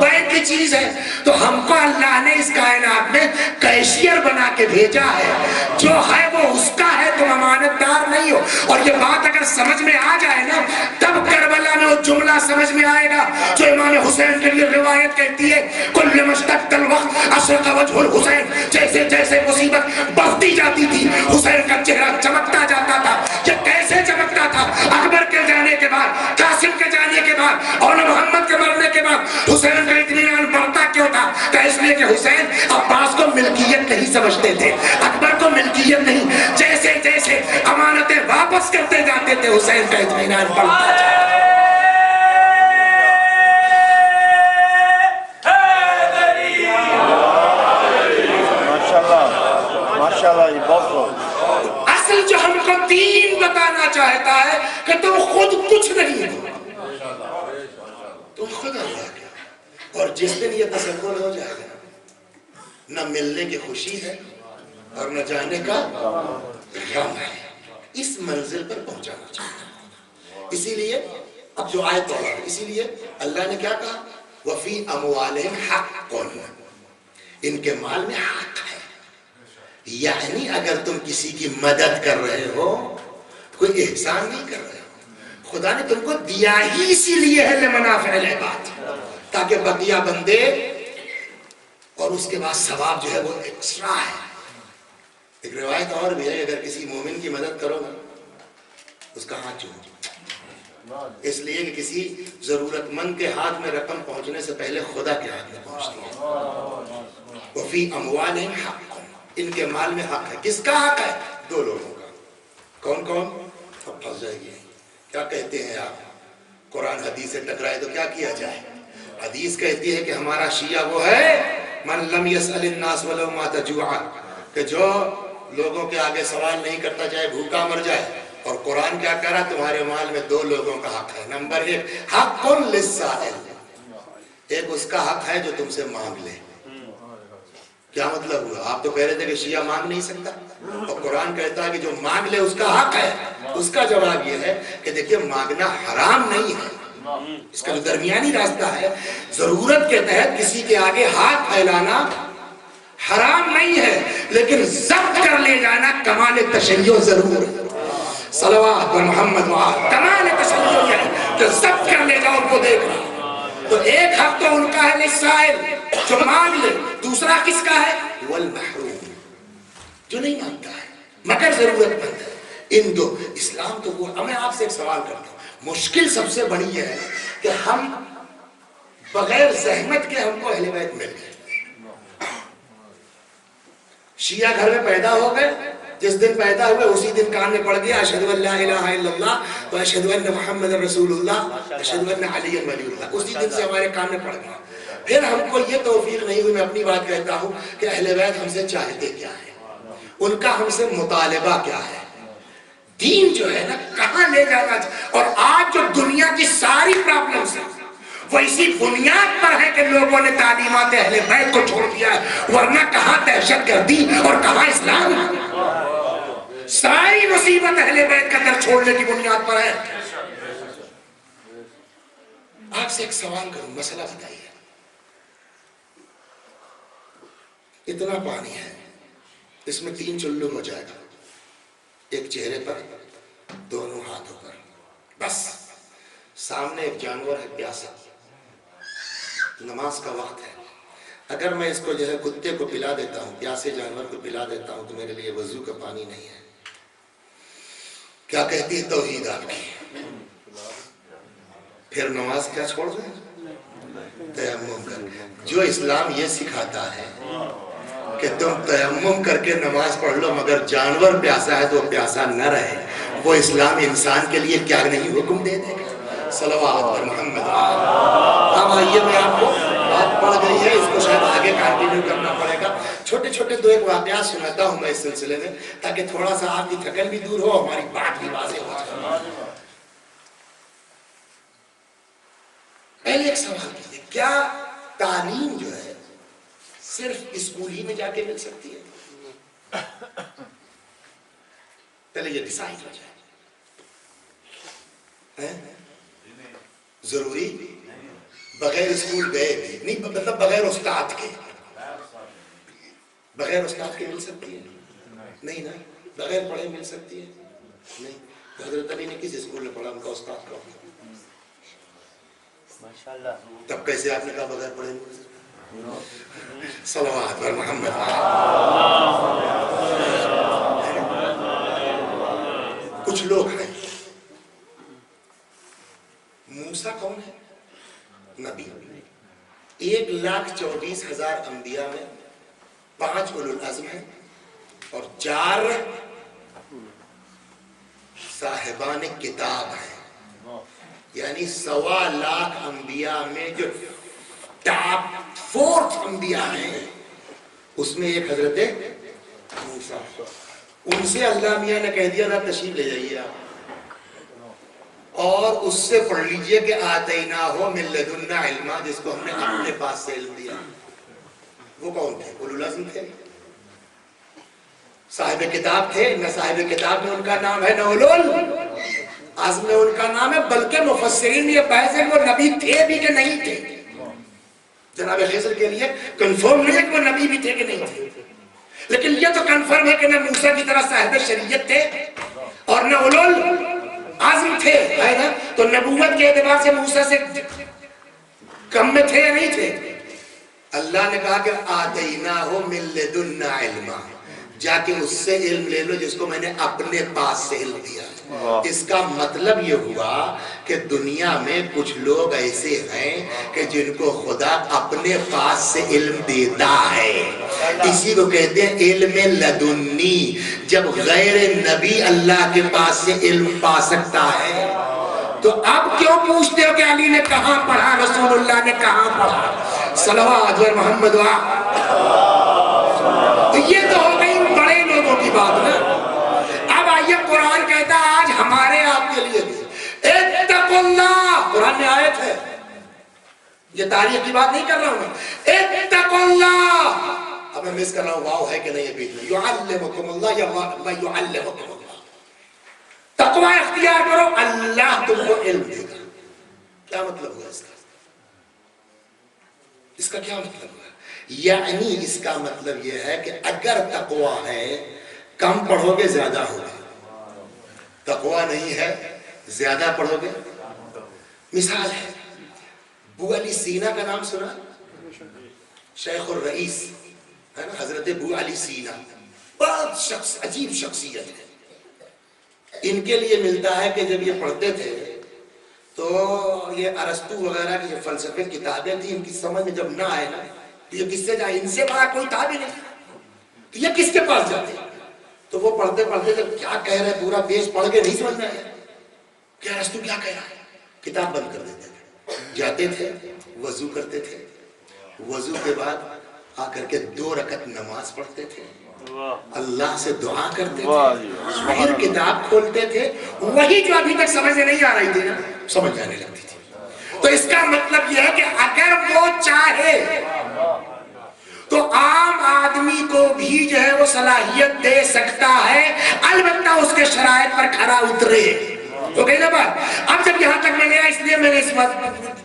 بینک کی چیز ہے. تو ہم کو اللہ نے اس کائنات میں کیشیئر بنا کے بھیجا ہے، جو ہے وہ اس کا ہے، تم امانت دار نہیں ہو. اور یہ بات اگر سمجھ میں آ جائے نا، تب کربلا میں وہ جملہ سمجھ میں آئے گا جو امام حسین کے لیے روایت کہتی ہے، کل مشتق الوقت اشرق وجہ الحسین. جیسے جیسے مصیبت بڑھتی جاتی تھی، حسین کا چہرہ چمکتا جاتا تھا. یہ کیسے چمکتا تھا؟ اکبر کے جانے کے بعد، قاسم کے جانے کے بعد، اور محمد کے مرنے کے بعد حسین کا اطمینان بڑھتا کیوں تھا؟ کہ اس لیے کہ حسین عباس کو ملکیت نہیں سمجھتے تھے، اکبر کو ملکیت نہیں. جیسے جیسے امانتیں واپس کرتے جاتے تھے، حسین کا اطمینان بڑھتا جاتا. اصل جو ہم کو دین بتانا چاہتا ہے کہ تم خود کچھ نہیں ہو، تم خود اللہ کے. اور جس دن یہ تصور ہو جائے گا، نہ ملنے کی خوشی ہے اور نہ جانے کا غم ہے. اس منزل پر پہنچانا چاہتا ہوں. اسی لیے اب جو آیت ہے، اسی لیے اللہ نے کیا کہا؟ وَفِي أَمْوَالِهِمْ حَقٌّ، ان کے مال میں حق ہے. یعنی اگر تم کسی کی مدد کر رہے ہو، کوئی احسان نہیں کر رہے ہو، خدا نے تم کو دیا ہی اسی لیے ہے لمنافع العباد، تاکہ بقیہ بندے، اور اس کے بعد ثواب جو ہے وہ ایکسٹرا ہے. ایک روایت اور بھی ہے، اگر کسی مومن کی مدد کرو نا، اس کا ہاتھ چومو، اس لیے کہ کسی ضرورت مند کے ہاتھ میں رقم پہنچنے سے پہلے خدا کے ہاتھ میں پہنچتی ہے. وفی اموالہم حق، ان کے مال میں حق ہے. کس کا حق ہے؟ دو لوگوں کا. کون کون؟ اب پھنس جائے گی. کیا کہتے ہیں آپ؟ قرآن حدیث سے ٹکرائے تو کیا کیا جائے؟ حدیث کہتی ہے کہ ہمارا شیعہ وہ ہے من لم يسأل الناس ولو مات جوعا، کہ جو لوگوں کے آگے سوال نہیں کرتا چاہے بھوکا مر جائے. اور قرآن کیا کہہ رہا؟ تمہارے مال میں دو لوگوں کا حق ہے. نمبر ایک، حق للسائل، ایک اس کا حق ہے جو تم سے مانگ لے. کیا مطلب ہوا؟ آپ تو کہہ رہے تھے کہ شیعہ مانگ نہیں سکتا، اور قرآن کہتا ہے کہ جو مانگ لے اس کا حق ہے. اس کا جواب یہ ہے کہ دیکھیے مانگنا حرام نہیں ہے، اس کا جو درمیانی راستہ ہے، ضرورت کے تحت کسی کے آگے ہاتھ پھیلانا حرام نہیں ہے، لیکن ضبط کر لے جانا کمال تشیع ضرور ہے. صلوات و محمد وآل، کمال تشیع ہے کہ ضبط کر لے جاؤ ان کو دیکھنا. تو ایک حق تو ان کا ہے للسائل، جو مانگ لے. دوسرا کس کا ہے؟ والمحروم، جو نہیں مانگتا ہے مگر ضرورت مند ہے. ان دو. اسلام تو وہ. میں آپ سے ایک سوال کرتا ہوں، مشکل سب سے بڑی یہ ہے کہ ہم بغیر زحمت کے ہم کو اہل بیت مل گئے. شیعہ گھر میں پیدا ہو گئے، جس دن پیدا ہوئے اسی دن کان میں پڑ گیا اشہدو ان لا الہ الا اللہ و اشہدو ان محمد رسول اللہ اشہدو ان علی ولی اللہ. اسی دن سے ہمارے کان میں پڑ گیا. پھر ہم کو یہ توفیق نہیں ہوئی. میں اپنی بات کہتا ہوں کہ اہل بیت ہم سے چاہتے کیا ہے، ان کا ہم سے مطالبہ کیا ہے. دین جو ہے نا کہاں لے جانا. اور آج جو دنیا کی ساری پرابلمز ہیں وہ اسی بنیاد پر ہے کہ لوگوں نے تعلیمات اہل بیت کو چھوڑ دیا ہے، ورنہ کہاں دہشت گردی اور کہاں اسلام. ساری مصیبت اہل بیت کا در چھوڑنے کی بنیاد پر ہے. آپ سے ایک سوال کروں، مسئلہ بتائیے. اتنا پانی ہے، اس میں 3 چلو ہو جائے گا، ایک چہرے پر، دونوں ہاتھوں پر. بس سامنے ایک جانور ہے پیاسا، نماز کا وقت ہے. اگر میں اس کو جو ہے کتے کو پلا دیتا ہوں، پیاسے جانور کو پلا دیتا ہوں، تو میرے لیے وضو کا پانی نہیں ہے. کیا کہتی ہے توحید آپ کی؟ پھر نماز کیا چھوڑ دیں؟ تیمم کر. جو اسلام یہ سکھاتا ہے کہ تم تیمم کر کے نماز پڑھ لو، مگر جانور پیاسا ہے تو وہ پیاسا نہ رہے، وہ اسلام انسان کے لیے کیا نہیں حکم دے دے گا. صلوات پر محمد. اب آئیے، میں آپ کو بات پڑھ گئی ہے، اس کو شاید آگے کنٹینیو کرنا پڑے گا. چھوٹے چھوٹے 2 ایک واقعات سناتا ہوں میں اس سلسلے میں، تاکہ تھوڑا سا آپ کی تھکن بھی دور ہو، ہماری بات بھی واضح ہو جائے. پہلے ایک سوال کیجیے، کیا تعلیم جو ہے صرف اسکول ہی میں جا کے مل سکتی ہے؟ پہلے یہ ڈیسائیڈ ہو جائے. ضروری بغیر اسکول گئے بھی نہیں، مطلب بغیر استاد کے، بغیر استاد کے مل سکتی ہے؟ نہیں نا. بغیر پڑھے مل سکتی ہے؟ نہیں. حضرت علی نے کس اسکول میں پڑھا؟ ان کا استاد کون؟ تب کیسے آپ نے کہا بغیر پڑھے مل سکتی؟ صلوات بر محمد. کچھ لوگ ہیں. موسیٰ کون ہے؟ نبی. 1,24,000 انبیاء میں 5 اولو العزم ہیں اور 4 صاحبان کتاب ہیں. یعنی 1,25,000 انبیاء میں جو ٹاپ 4 انبیاء ہیں اس میں ایک حضرت موسیٰ. ان سے اللہ میاں نے کہہ دیا نا تشریف لے جائیے آپ، اور اس سے پڑھ لیجئے کہ آتیناہ من لدنا علما، جس کو ہم نے اپنے پاس سے علم دیا. وہ کون تھے؟ اولو العزم تھے، صاحب کتاب تھے. نہ صاحب کتاب میں ان کا نام ہے، نہ اولو العزم میں ان کا نام ہے. بلکہ مفسرین یہ بحث ہے کہ وہ نبی تھے بھی کہ نہیں تھے. جناب خضر کے لیے کنفرم نہیں ہے کہ وہ نبی بھی تھے کہ نہیں تھے، لیکن یہ تو کنفرم ہے کہ نہ موسیٰ کی طرح صاحب شریعت تھے اور نہ اولو العزم تھے، ہے نا. تو نبوت کے اعتبار سے موسیٰ سے کم میں تھے یا نہیں تھے؟ اللہ نے کہا کہ آتیناہ من لدنا علما، جا کے اس سے علم لے لو جس کو میں نے اپنے پاس سے علم دیا. اس کا مطلب یہ ہوا کہ دنیا میں کچھ لوگ ایسے ہیں کہ جن کو خدا اپنے پاس سے علم دیتا ہے. اسی کو کہتے ہیں علم لدنی. جب غیر نبی اللہ کے پاس سے علم پا سکتا ہے تو اب کیوں پوچھتے ہو کہ علی نے کہاں پڑھا، رسول اللہ نے کہاں پڑھا؟ صلوات و محمد. تو یہ تو ہو گئی بڑے لوگوں کی بات نا. اب آئیے قرآن کہتا ہے آج ہمارے آپ کے لیے بھی اتقوا اللہ. قرآن میں آیت ہے، یہ تاریخ کی بات نہیں کر رہا ہوں میں. اتقوا اللہ. اب میں مس کر رہا ہوں واو ہے کہ نہیں ہے بیچ میں. یعلمکم اللہ یا یعلمکم اللہ. تقوی اختیار کرو، اللہ تم کو علم دے گا. کیا مطلب ہوا اس کا؟ اس کا کیا مطلب ہوا؟ یعنی اس کا مطلب یہ ہے کہ اگر تقوی ہے کم پڑھو گے زیادہ ہوگا، تقوی نہیں ہے زیادہ پڑھو گے. مثال ہے، ابو علی سینا کا نام سنا؟ شیخ الرئیس ہے نا، حضرت ابو علی سینا. بہت شخص، عجیب شخصیت ہے. ان کے لیے ملتا ہے کہ جب یہ پڑھتے تھے تو یہ ارسطو وغیرہ کی جو فلسفے کتابیں تھیں ان کی سمجھ میں جب نہ آئے نا تو یہ کس سے جائے؟ ان سے بڑا کوئی تھا بھی نہیں، تو یہ کس کے پاس جاتے؟ تو وہ پڑھتے پڑھتے جب کیا کہہ رہے پورا پیج پڑھ کے نہیں سمجھ میں آیا کہ ارسطو کیا کہہ رہا ہے، کتاب بند کر دیتے تھے. جاتے تھے، وضو کرتے تھے، وضو کے بعد آ کر کے 2 رکعت نماز پڑھتے تھے، اللہ سے دعا کرتے تھے، پھر کتاب کھولتے تھے. وہی جو ابھی تک سمجھ میں نہیں آ رہی تھی نا سمجھ جانے لگتی تھی. تو اس کا مطلب یہ ہے کہ اگر وہ چاہے تو عام آدمی کو بھی جو ہے وہ صلاحیت دے سکتا ہے، البتہ اس کے شرائط پر کھرا اترے. تو کہنا بات. اب جب یہاں تک میں گیا اس لیے میں نے اس وقت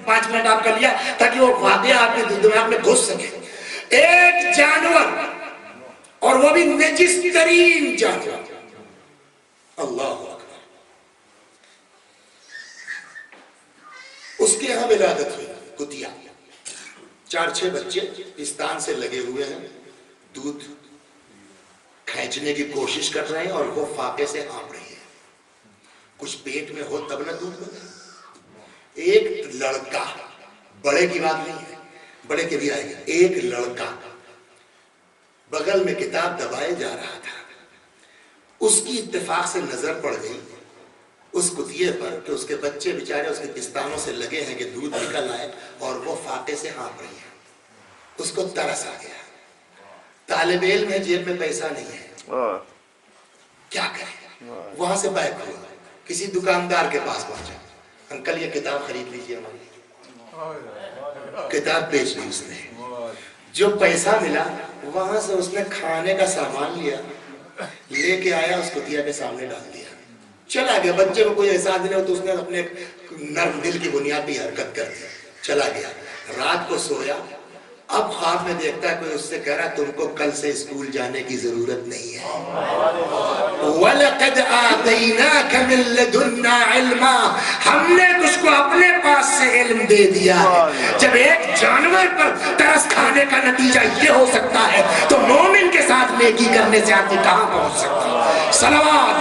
5 منٹ آپ کر لیا تاکہ وہ واقعہ آپ کے دماغ میں گھس سکے. ایک جانور، اور وہ بھی نجس ترین جانور، اللہ اکبر، اس کے یہاں ولادت ہوئی کتیا. 4-6 بچے پستان سے لگے ہوئے ہیں، دودھ کھینچنے کی کوشش کر رہے ہیں اور وہ فاقے سے ہانپ رہی ہے. کچھ پیٹ میں ہو تب نہ دودھ بنے. ایک لڑکا، بڑے کی بات نہیں ہے، بڑے کے بھی آئے گا، ایک لڑکا بغل میں کتاب دبائے جا رہا تھا. اس کی اتفاق سے نظر پڑ گئی اس کتیے پر کہ اس کے بچے بیچارے اس کے پستانوں سے لگے ہیں کہ دودھ نکل آئے اور وہ فاقے سے ہانپ رہی ہے. اس کو ترس آ گیا. طالب علم ہے، جیب میں پیسہ نہیں ہے، کیا کرے؟ وہاں سے بیک ہوا، کسی دکاندار کے پاس پہنچا. انکل یہ کتاب خرید لیجیے ہماری. کتاب بیچ لی اس نے. جو پیسہ ملا وہاں سے اس نے کھانے کا سامان لیا, لے کے آیا, اس کتیا کے سامنے ڈال دیا, چلا گیا. بچے کو کوئی احساس نہیں ہو تو اس نے اپنے نرم دل کی بنیاد پہ حرکت کر دی, چلا گیا. رات کو سویا, اب خواب میں دیکھتا ہے کوئی اس سے کہہ رہا تم کو کل سے اسکول جانے کی ضرورت نہیں ہے. وَلَقَدْ آتَيْنَاكَ مِن لَدُنَّا عِلْمًا, ہم نے تجھ کو اپنے پاس سے علم دے دیا ہے. جب ایک جانور پر ترس کھانے کا نتیجہ یہ ہو سکتا ہے تو مومن کے ساتھ نیکی کرنے سے آدمی کہاں پہنچ سکتا ہے. صلوات.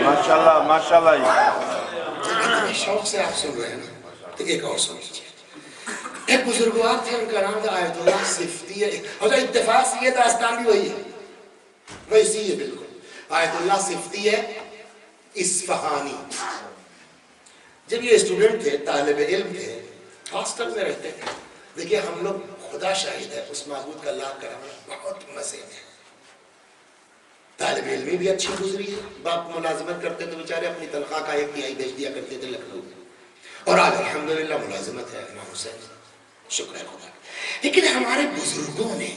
ماشاءاللہ ماشاءاللہ. اتنے شوق سے آپ سن رہے ہیں نا, تو ایک اور سن لیجیے. ایک بزرگوار تھے, ان کا نام تھا آیت اللہ صفتی. اور جو اتفاق سے یہ داستان بھی وہی ہے, ویسی ہے بالکل. آیت اللہ صفتی ہے اصفہانی. جب یہ اسٹوڈنٹ تھے, طالب علم تھے, ہاسٹل میں رہتے تھے. دیکھیے ہم لوگ خدا شاہد ہے اس معبود کا لاکھ کرم بہت مزے میں. طالب علمی بھی اچھی گزری ہے, باپ ملازمت کرتے تو بیچارے اپنی تنخواہ کا 1/3 بیچ دیا کرتے تھے لکھنؤ میں, اور آج الحمدللہ ملازمت ہے امام حسین, شکر ہے خدا. لیکن ہمارے بزرگوں نے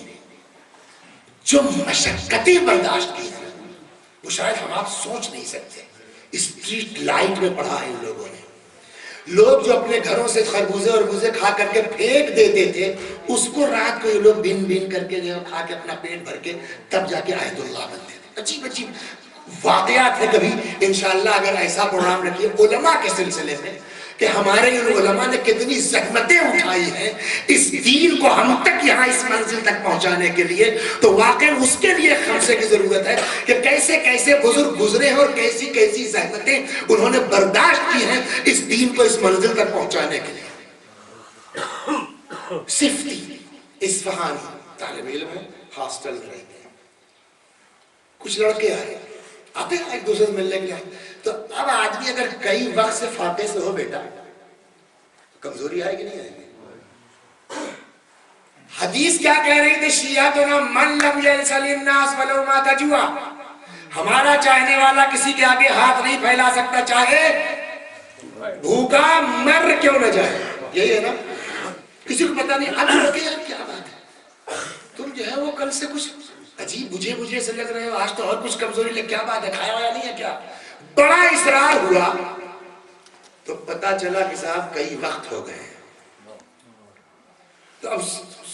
جو مشقتیں برداشت کی ہیں وہ شاید ہم آپ سوچ نہیں سکتے. اسٹریٹ لائٹ میں پڑھا ہے ان لوگوں نے. لوگ جو اپنے گھروں سے خربوزے اور بوزے کھا کر کے پھینک دیتے تھے, اس کو رات کو یہ لوگ بن بن کر کے کھا کے اپنا پیٹ بھر کے تب جا کے آیت اللہ بنتے تھے. عجیب عجیب واقعات ہے. کبھی انشاءاللہ اگر ایسا پروگرام رکھیے علماء کے سلسلے میں کہ ہمارے علماء نے کتنی زحمتیں اٹھائی ہیں اس دین کو ہم تک یہاں اس منزل تک پہنچانے کے لیے, تو واقعی اس کے لیے خمسے کی ضرورت ہے کہ کیسے کیسے بزرگ گزرے ہیں اور کیسی کیسی زحمتیں انہوں نے برداشت کی ہیں اس دین کو اس منزل تک پہنچانے کے لیے. صفتی اصفہانی طالب علم ہے, ہاسٹل میں رہتے ہیں. کچھ لڑکے آتے ہیں ایک دوسرے سے ملنے کے لیے. تو اب آدمی اگر کئی وقت سے فاقے سے ہو بیٹا, کمزوری آئے گی نہیں آئے گی؟ حدیث کیا کہہ رہی تھی شیعتنا من لم یلسل الناس ولو مات جوعا, ہمارا چاہنے والا کسی کے آگے ہاتھ نہیں پھیلا سکتا چاہے بھوکا مر کیوں نہ جائے. یہی ہے نا, کسی کو پتا نہیں. اب لڑکے یار کیا بات ہے, تم جو ہے وہ کل سے کچھ عجیب بجھے سے لگ رہے ہو, آج تو اور کچھ کمزوری لگ, کیا بات ہے, کھایا ہوا نہیں ہے کیا؟ بڑا اصرار ہوا تو پتا چلا کہ صاحب کئی وقت ہو گئے. تو اب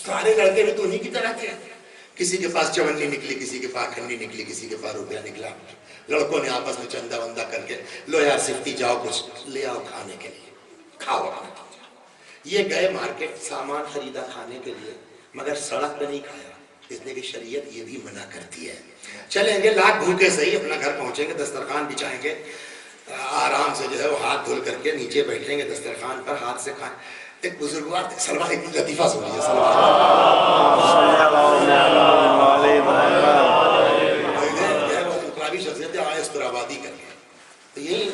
سارے لڑکے بھی تو انہی کی طرح تھے, کسی کے پاس چونی نکلی, کسی کے پاس کھنی نکلی, کسی کے پاس روپیہ نکلا. لڑکوں نے آپس میں چندہ وندہ کر کے لو یار صفتی جاؤ کچھ لے آؤ کھانے کے لیے, کھاؤ. یہ گئے مارکیٹ, سامان خریدا کھانے کے لیے, مگر سڑک پہ نہیں کھایا, اس لیے کہ شریعت یہ بھی منع کرتی ہے. چلیں گے لاکھ بھوکے صحیح, اپنا گھر پہنچیں گے, دسترخوان بچھائیں گے, آرام سے جو ہے وہ ہاتھ دھل کر کے نیچے بیٹھیں گے دسترخوان پر, ہاتھ سے کھائیں. ایک بزرگوار تھے, سلمان ایک لطیفہ سنیے. انقلابی شخصیت آئے آبادی کر کے, تو یہی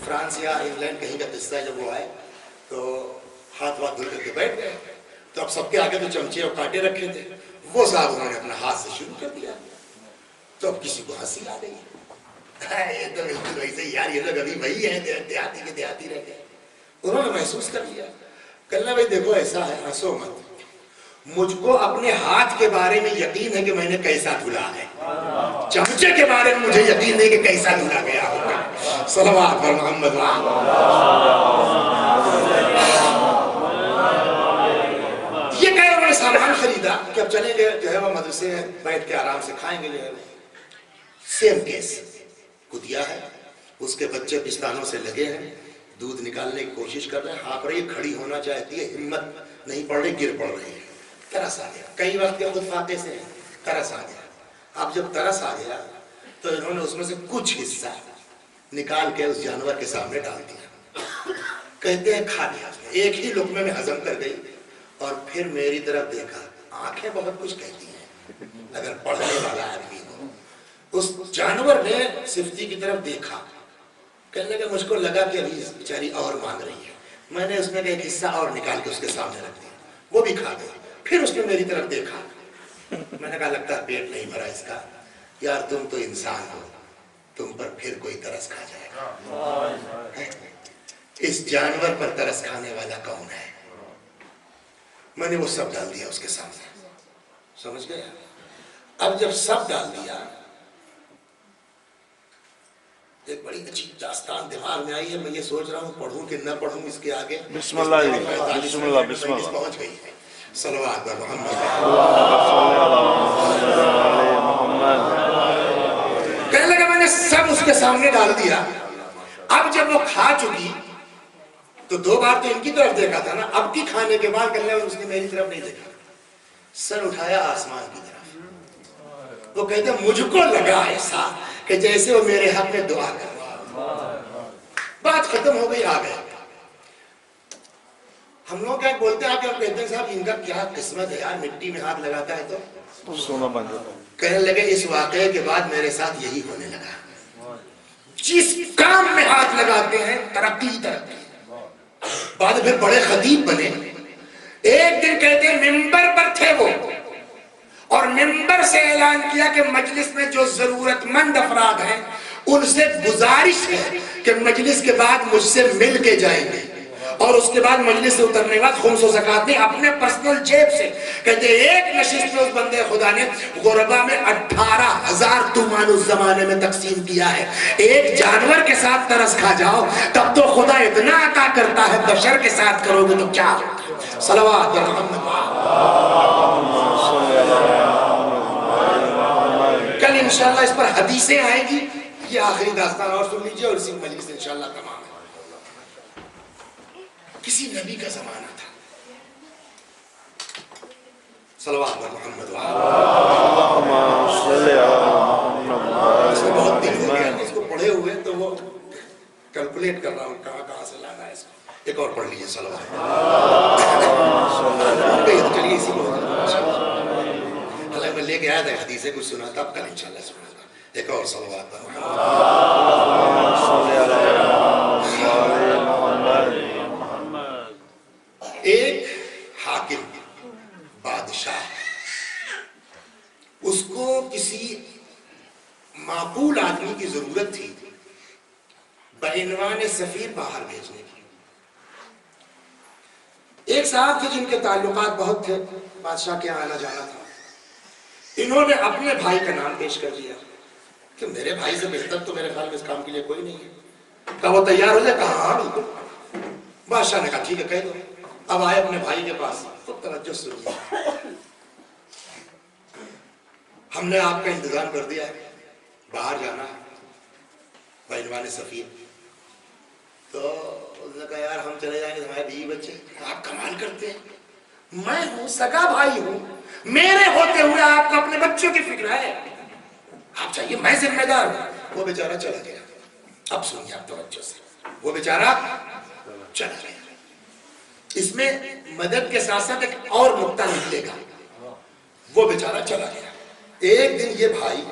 فرانس یا انگلینڈ کہیں کا قصہ ہے. جب وہ آئے تو ہاتھ واتھ دھل کر کے بیٹھ گئے, تو اب سب کے آگے تو چمچے اور کانٹے رکھے تھے, وہ صاحب انہوں نے اپنا ہاتھ سے شروع کر دیا. تو اب کسی کو ہنسی آ گئی, یہ تو بالکل ویسے یار, یہ لوگ ابھی وہی ہیں دیہاتی کے دیہاتی رہ گئے. انہوں نے محسوس کر لیا, کہنا بھائی دیکھو ایسا ہے, ہنسو مت, مجھ کو اپنے ہاتھ کے بارے میں یقین ہے کہ میں نے کیسا دھلا ہے, چمچے کے بارے میں مجھے یقین نہیں کہ کیسا دھلا گیا ہوگا. صلوات پر محمد. یہ کہے انہوں نے سامان خریدا کہ اب چلیں گے جو ہے وہ مدرسے بیٹھ کے آرام سے کھائیں گے. جو ہے سیم کیس, کتیا ہے, اس کے بچے پستانوں سے لگے ہیں, دودھ نکالنے کی کوشش کر رہے ہیں, ہاں پر یہ کھڑی ہونا چاہتی ہے, ہمت نہیں پڑ رہی, گر پڑ رہی ہے. ترس آ گیا, کئی وقت کے خود فاقے سے ترس آ گیا. اب جب ترس آ گیا تو انہوں نے اس میں سے کچھ حصہ نکال کے اس جانور کے سامنے ڈال دیا. کہتے ہیں کھا لیا, ایک ہی لقمے میں ہضم کر گئی, اور پھر میری طرف دیکھا. آنکھیں بہت کچھ کہتی ہیں اگر پڑھنے والا آدمی ہو. اس جانور نے صفتی کی طرف دیکھا, کہنے لگا مجھ کو لگا کہ ابھی بیچاری اور مانگ رہی ہے. میں نے اس میں ایک حصہ اور نکال کے اس کے سامنے رکھ دیا, وہ بھی کھا گئی. پھر اس نے میری طرف دیکھا, میں نے کہا لگتا ہے پیٹ نہیں بھرا اس کا, یار تم تو انسان ہو, تم پر پھر کوئی ترس کھا جائے گا. اس جانور پر ترس کھانے والا کون ہے؟ میں نے وہ سب ڈال دیا اس کے سامنے، سمجھ گیا؟ اب جب سب ڈال دیا، ایک بڑی عجیب داستان دماغ میں آئی ہے، میں یہ سوچ رہا ہوں پڑھوں کہ نہ پڑھوں اس کے آگے۔ بسم اللہ بسم اللہ بسم اللہ پہنچ گئی ہے۔ صلوات بر محمد۔ کہنے لگا میں نے سب اس کے سامنے ڈال دیا، اب جب وہ کھا چکی تو 2 بار تو ان کی طرف دیکھا تھا نا، اب کی کھانے کے بعد کہنے لگا اس نے میری طرف نہیں دیکھا، سر اٹھایا آسمان کی طرف۔ وہ کہتے ہیں مجھ کو لگا ایسا کہ جیسے وہ میرے حق میں دعا کر رہا ہے۔ بات ختم ہو گئی، آ گئے۔ ہم لوگ کیا بولتے ہیں، آپ کیا کہتے ہیں صاحب ان کا کیا قسمت ہے یار، مٹی میں ہاتھ لگاتا ہے تو سونا بن جاتا ہے۔ کہنے لگے اس واقعے کے بعد میرے ساتھ یہی ہونے لگا، جس کام میں ہاتھ لگاتے ہیں ترقی ترقی۔ بعد پھر بڑے خطیب بنے۔ ایک دن کہتے ہیں منبر پر تھے وہ، اور منبر سے اعلان کیا کہ مجلس میں جو ضرورت مند افراد ہیں ان سے گزارش ہے کہ مجلس کے بعد مجھ سے مل کے جائیں گے، اور اس کے بعد مجلس سے اترنے کے بعد خمس و زکوٰۃ نے اپنے پرسنل جیب سے، کہتے ایک نشست میں اس بندے خدا نے غربا میں 18,000 تومان اس زمانے میں تقسیم کیا ہے۔ ایک جانور کے ساتھ ترس کھا جاؤ تب تو خدا اتنا عطا کرتا ہے، بشر کے ساتھ کرو گے تو کیا ہوگا؟ صلوات یا محمد۔ کل انشاءاللہ اس پر حدیثیں آئیں گی، یہ آخری داستان اور سن لیجئے اور اسی مجلس انشاءاللہ تمام ہے۔ کسی نبی کا زمانہ تھا، صلوات بر محمد اس میں بہت دن ہو گیا اس کو پڑھے ہوئے، تو وہ کیلکولیٹ کر رہا ہوں کہاں سے لانا ہے اس کو۔ ایک اور پڑھ لیجئے صلوات۔ چلیے اسی کو حالانکہ میں لے کے آیا تھا حدیث کچھ سنا تھا، اب کل انشاءاللہ سنا تھا۔ ایک اور صلوات بر محمد۔ ایک حاکم بادشاہ، اس کو کسی معقول آدمی کی ضرورت تھی بعنوان سفیر باہر بھیجنے کی۔ ایک صاحب تھے جن کے تعلقات بہت تھے، بادشاہ کے آنا جانا تھا۔ انہوں نے اپنے بھائی کا نام پیش کر دیا کہ میرے بھائی سے بہتر تو میرے خیال میں اس کام کے لیے کوئی نہیں ہے۔ کہا وہ تیار ہو جائے؟ کہا ہاں بالکل۔ بادشاہ نے کہا ٹھیک ہے کہہ دو۔ اب آئے اپنے بھائی کے پاس، تو توجہ سنیے، ہم نے آپ کا انتظام کر دیا ہے، باہر جانا ہے بعنوان سفیر۔ تو اس نے کہا یار ہم چلے جائیں گے، ہمارے بیوی بچے۔ آپ کمال کرتے ہیں، میں ہوں سگا بھائی ہوں، میرے ہوتے ہوئے آپ کو اپنے بچوں کی فکر ہے، آپ چاہیے میں ذمہ دار ہوں۔ وہ بیچارہ چلا گیا۔ اب سنیے آپ توجہ سے، وہ بیچارہ چلا گیا۔ اس میں مدد کے ساتھ ساتھ ایک اور نقطہ نکلے گا، وہ بیچارہ چلا گیا۔ ایک دن یہ بھائی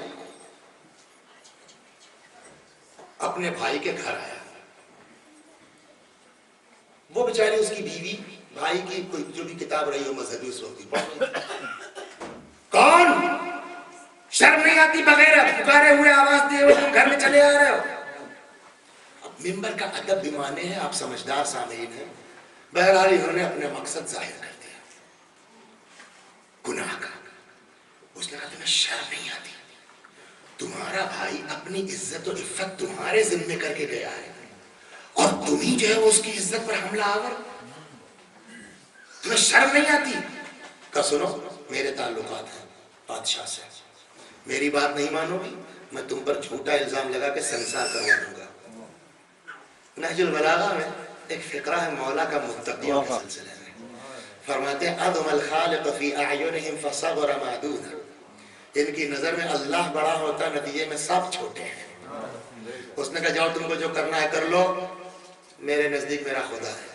اپنے بھائی کے گھر آیا، وہ بیچاری اس کی بیوی بھائی کی کوئی جو بھی کتاب رہی ہو مذہبی اس وقت پڑھ رہی۔ کون؟ شرم نہیں آتی بغیر پکارے ہوئے آواز دیے ہوئے گھر میں چلے آ رہے ہو؟ اب ممبر کا ادب بھی مانے ہیں، آپ سمجھدار سامعین ہیں۔ بہرحال انہوں نے اپنے مقصد ظاہر کر دیا، گناہ کا۔ اس نے کہا تمہیں شرم نہیں آتی؟ تمہارا بھائی اپنی عزت و عفت تمہارے ذمہ کر کے گیا ہے، اور تمہیں جو ہے اس کی عزت پر حملہ آور، تمہیں شرم نہیں آتی؟ کہا سنو میرے تعلقات ہیں بادشاہ سے، میری بات نہیں مانو گی میں تم پر جھوٹا الزام لگا کے سنسار کروا دوں گا۔ نہج البلاغہ میں ایک فقرہ ہے مولا کا متقیوں کے سلسلے میں، فرماتے ہیں اعظم الخالق فی اعینہم فصغر ما دونہ، ان کی نظر میں اللہ بڑا ہوتا ہے، نتیجے میں سب چھوٹے ہیں۔ اس نے کہا جاؤ تم کو جو کرنا ہے کر لو، میرے نزدیک میرا خدا ہے۔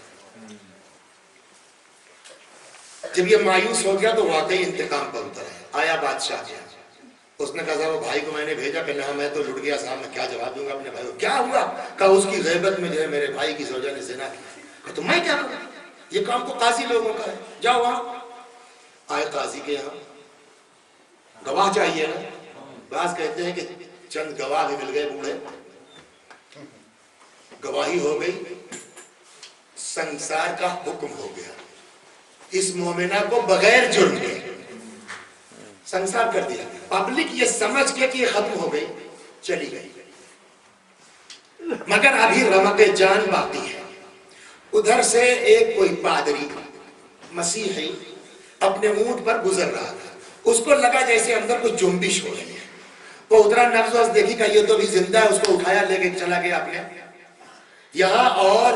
جب یہ مایوس ہو گیا تو واقعی انتقام پر اتر ہے، آیا بادشاہ کیا، اس نے کہا وہ بھائی کو میں نے بھیجا کہ نہ میں تو لٹ گیا صاحب، میں کیا جواب دوں گا اپنے بھائی کو؟ کیا ہوا؟ کہا اس کی غیبت میں جو ہے میرے بھائی کی زوجہ نے زنا کیا۔ تو میں کیا کروں، یہ کام تو قاضی لوگوں کا ہے، جاؤ وہاں۔ آئے قاضی کے یہاں، گواہ چاہیے نا، بعض کہتے ہیں کہ چند گواہ بھی مل گئے بوڑھے، گواہی ہو گئی، سنسار کا حکم ہو گیا۔ اس مومنہ کو بغیر جرم کے سنسار کر دیا. پبلک یہ سمجھ کے کہ یہ ختم ہو گئی چلی گئی، مگر ابھی رمق جان باقی ہے. ادھر سے ایک کوئی پادری مسیحی اپنے اونٹ پر گزر رہا تھا. اس کو لگا جیسے اندر کچھ جنبش ہو رہی ہے. وہ اترا، نبض وبض دیکھی کہ یہ تو بھی زندہ ہے. اس کو اٹھایا، لے کے چلا گیا اپنے یہاں اور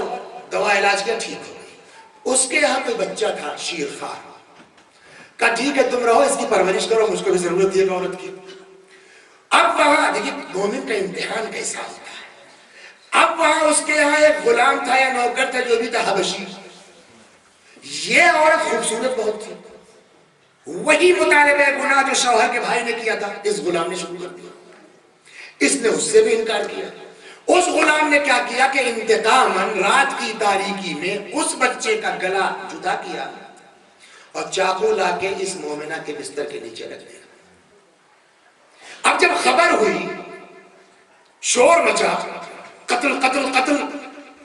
دوا علاج کیا، ٹھیک ہو گئی. اس کے یہاں کوئی بچہ تھا شیرخوار، کہا ٹھیک ہے تم رہو، اس کی پرورش کرو، مجھ کو بھی ضرورت ہے عورت کی. اب وہاں دیکھیے مومن کا امتحان کیسا ہوتا ہے. اب وہاں اس کے یہاں ایک غلام تھا یا نوکر تھا جو بھی تھا حبشی. یہ عورت خوبصورت بہت تھی. وہی مطالبہ گناہ جو شوہر کے بھائی نے کیا تھا اس غلام نے شروع کر دیا. اس نے اس سے بھی انکار کیا. اس غلام نے کیا کیا کہ انتقاماً رات کی تاریکی میں اس بچے کا گلا جدا کیا اور چاقو لا کے اس مومنہ کے بستر کے نیچے رکھ دیا. اب جب خبر ہوئی، شور مچا، قتل قتل قتل،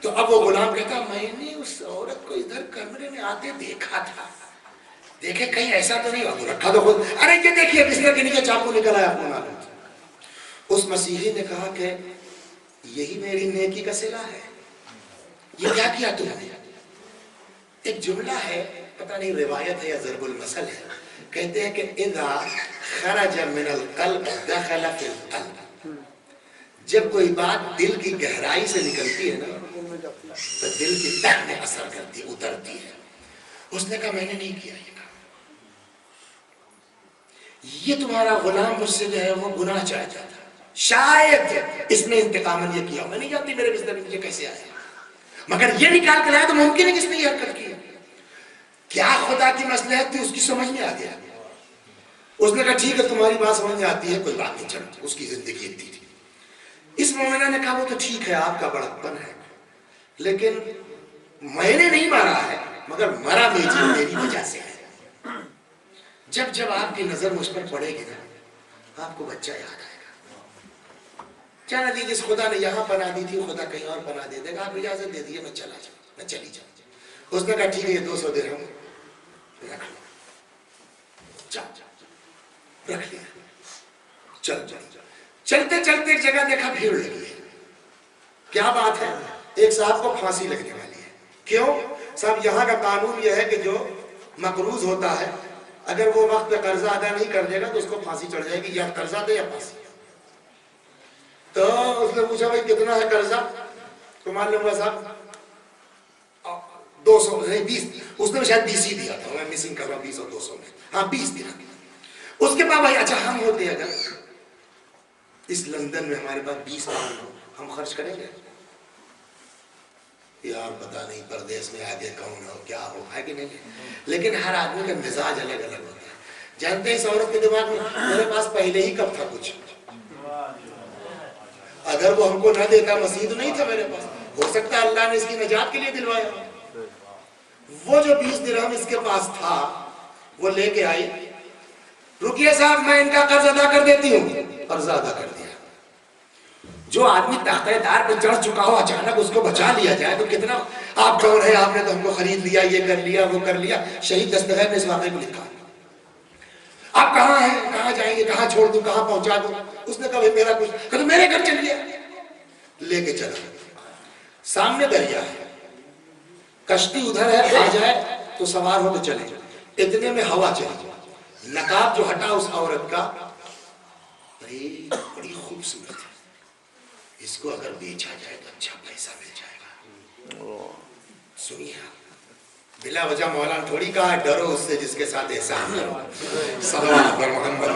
تو اب وہ غلام کہتا میں نے اس عورت کو ادھر کمرے میں آتے دیکھا تھا، دیکھے کہیں ایسا تو نہیں ہوا، رکھا تو خود، ارے یہ دیکھیے بستر کے نیچے چاقو نکل آیا. آپ کو معلوم. اس مسیحی نے کہا کہ یہی میری نیکی کا صلہ ہے. یہ کیا کیا تم نے؟ ایک جملہ ہے، پتہ نہیں روایت ہے یا ضرب المثل ہے، کہتے ہیں کہ اذا خرج من القلب دخل فی القلب. جب کوئی بات دل کی گہرائی سے نکلتی ہے نا تو دل کی تہ میں اثر کرتی ہے، اترتی ہے. اس نے کہا میں نے نہیں کیا یہ کام، یہ تمہارا غلام مجھ سے جو ہے وہ گناہ چاہتا تھا، شاید اس نے انتقاماً یہ کیا. میں نہیں جانتی میرے بستر میں کیسے آیا، مگر یہ نکال کر لایا تو ممکن ہے کہ اس نے یہ حرکت کی. کیا خدا کی مصلحت تھی اس کی سمجھ میں آ گیا. اس نے کہا ٹھیک ہے تمہاری بات سمجھ میں آتی ہے، کوئی بات نہیں، چلو. اس کی زندگی اتنی تھی. اس مومنہ نے کہا وہ تو ٹھیک ہے آپ کا بڑکپن ہے، لیکن میں نے نہیں مارا ہے، مگر مرا میری وجہ سے ہے. جب جب آپ کی نظر مجھ پر پڑے گی نا آپ کو بچہ یاد آئے گا. جانا دی جس خدا نے یہاں پناہ دی تھی خدا کہیں اور پناہ دے دے گا. آپ اجازت دے دیے میں چلا جاؤں، میں چلی جاؤں. اس نے کہا ٹھیک ہے یہ 200 درہم رکھ لو، رکھ لیا. چل چلتے چلتے ایک جگہ دیکھا بھیڑ لگی ہے. کیا بات ہے؟ ایک صاحب کو پھانسی لگنے والی ہے. کیوں صاحب؟ یہاں کا قانون یہ ہے کہ جو مقروض ہوتا ہے اگر وہ وقت پہ قرضہ ادا نہیں کر دے گا تو اس کو پھانسی چڑھ جائے گی، یا قرضہ دے یا پھانسی. تو اس نے پوچھا بھائی کتنا ہے قرضہ؟ تو مان لوں گا صاحب 200 نہیں 20. اس نے شاید 20 ہی دیا تھا، میں مسنگ کر رہا ہوں 20 اور 200 میں. ہاں 20 دیا. اس کے بعد بھائی اچھا ہم ہوتے اگر اس لندن میں ہمارے پاس 20 پاؤنڈ ہو ہم خرچ کریں گے؟ یار پتہ نہیں پردیس میں آگے کون ہو کیا ہو، ہے کہ نہیں. لیکن ہر آدمی کا مزاج الگ الگ ہوتا ہے. جانتے ہیں اس عورت کے دماغ میں میرے پاس پہلے ہی کب تھا کچھ، اگر وہ ہم کو نہ دیتا مسیح تو نہیں تھا میرے پاس. ہو سکتا ہے اللہ نے اس کی نجات کے لیے دلوایا. وہ جو 20 درہم اس کے پاس تھا وہ لے کے آئی. رکیے صاحب میں ان کا قرض ادا کر دیتی ہوں. قرض ادا کر دیا. جو آدمی تختہ دار پہ چڑھ چکا ہو اچانک اس کو بچا لیا جائے تو کتنا. آپ کون ہے؟ آپ نے تو ہم کو خرید لیا، یہ کر لیا وہ کر لیا. شہید دستگیر نے اس واقعے کو لکھا. آپ کہاں ہیں؟ کہاں جائیں گے؟ کہاں چھوڑ دوں؟ کہاں پہنچا دوں؟ اس نے کہا میرا کچھ. کہ تو میرے گھر چلیے. لے کے چلا. سامنے دریا ہے، کشتی ادھر ہے، آ جائے تو سوار ہو کے چلے. اتنے میں ہوا چلی. نقاب جو ہٹا اس عورت کا، بڑی خوبصورت ہے، اس کو اگر بیچا جائے تو اچھا پیسہ مل جائے گا. سنیے بلا وجہ مولانا تھوڑی کہا ہے ڈرو اس سے جس کے ساتھ احسان کرو. صلوات پر محمد.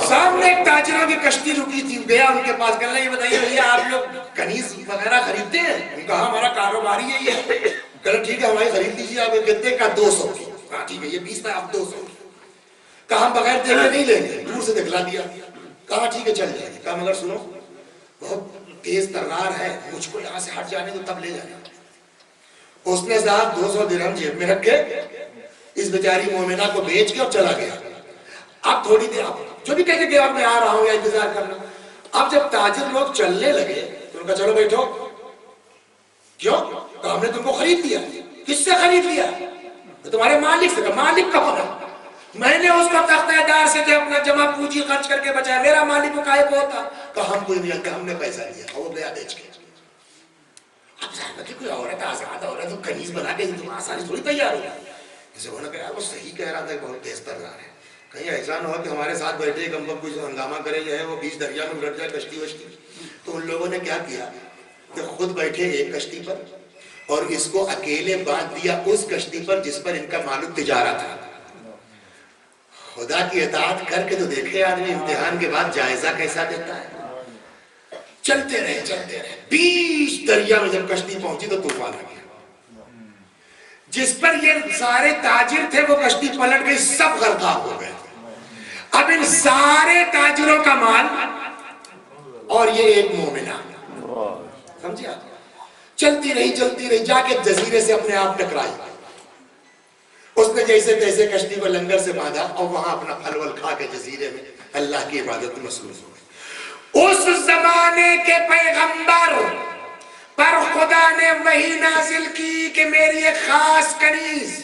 سامنے ایک تاجروں کی کشتی رکی تھی. گیا ان کے پاس، کہنے یہ بتائیے بھیا آپ لوگ کنیز وغیرہ خریدتے ہیں؟ ان کہا ہمارا کاروبار ہی ہے. کہا ٹھیک ہے ہماری خرید لیجیے. آپ کہتے کا 200 کی. کہا ٹھیک ہے یہ 20 میں آپ 200 کی. کہا ہم بغیر دیکھے نہیں لیں گے. دور سے دکھلا دیا. کہا ٹھیک ہے چل جائیں گے. کہا مگر سنو بہت تیز ترار ہے، مجھ کو یہاں سے ہٹ جانے تو تب لے جانے. اس نے صاحب 200 درہم جیب میں رکھ کے اس بیچاری مومنہ کو بیچ کے اور چلا گیا. اب تھوڑی دیر جو بھی کہتے کہ میں آ رہا ہوں یا انتظار کرنا. اب جب تاجر لوگ چلنے لگے تو ان کا چلو بیٹھو. کیوں؟ تو ہم نے تم کو خرید لیا. کس سے خرید لیا؟ تمہارے مالک سے. مالک کون ہے؟ میں نے اس کو تختہ دار سے جو اپنا جمع پونجی خرچ کر کے بچایا. میرا مالک وہ کائے کو ہوتا؟ کہ ہم کوئی نہیں جانتے, ہم نے پیسہ لیا اور وہ گیا بیچ کے. اب ظاہر ہے کوئی عورت آزاد عورت تو کنیز بنا کے تم آسانی تھوڑی تیار ہوگا. جسے انہوں نے کہا وہ صحیح کہہ رہا تھا, بہت تیز تر رہا ہے, کہیں ایسا نہ ہو کہ ہمارے ساتھ بیٹھے کم کم کچھ ہنگامہ کرے جو ہے وہ بیچ دریا میں گرٹ جائے کشتی وشتی. تو ان لوگوں نے کیا کیا کہ خود بیٹھے ایک کشتی پر اور اس کو اکیلے باندھ دیا اس کشتی پر جس پر ان کا مال تجارت تھا. خدا کی اطاعت کر کے تو دیکھے آدمی امتحان کے بعد جائزہ کیسا دیتا ہے. چلتے رہے بیچ دریا میں جب کشتی پہنچی تو طوفان آ گیا. جس پر یہ سارے تاجر تھے وہ کشتی پلٹ گئی, سب غرقاب ہو گئے. اب ان سارے تاجروں کا مال اور یہ ایک مومنہ, سمجھے آپ. چلتی رہی جا کے جزیرے سے اپنے آپ ٹکرائی. اس نے جیسے تیسے کشتی کو لنگر سے باندھا اور وہاں اپنا پھل ول کھا کے جزیرے میں اللہ کی عبادت میں مصروف ہو گئی. اس زمانے کے پیغمبر پر خدا نے وحی نازل کی کہ میری ایک خاص کنیز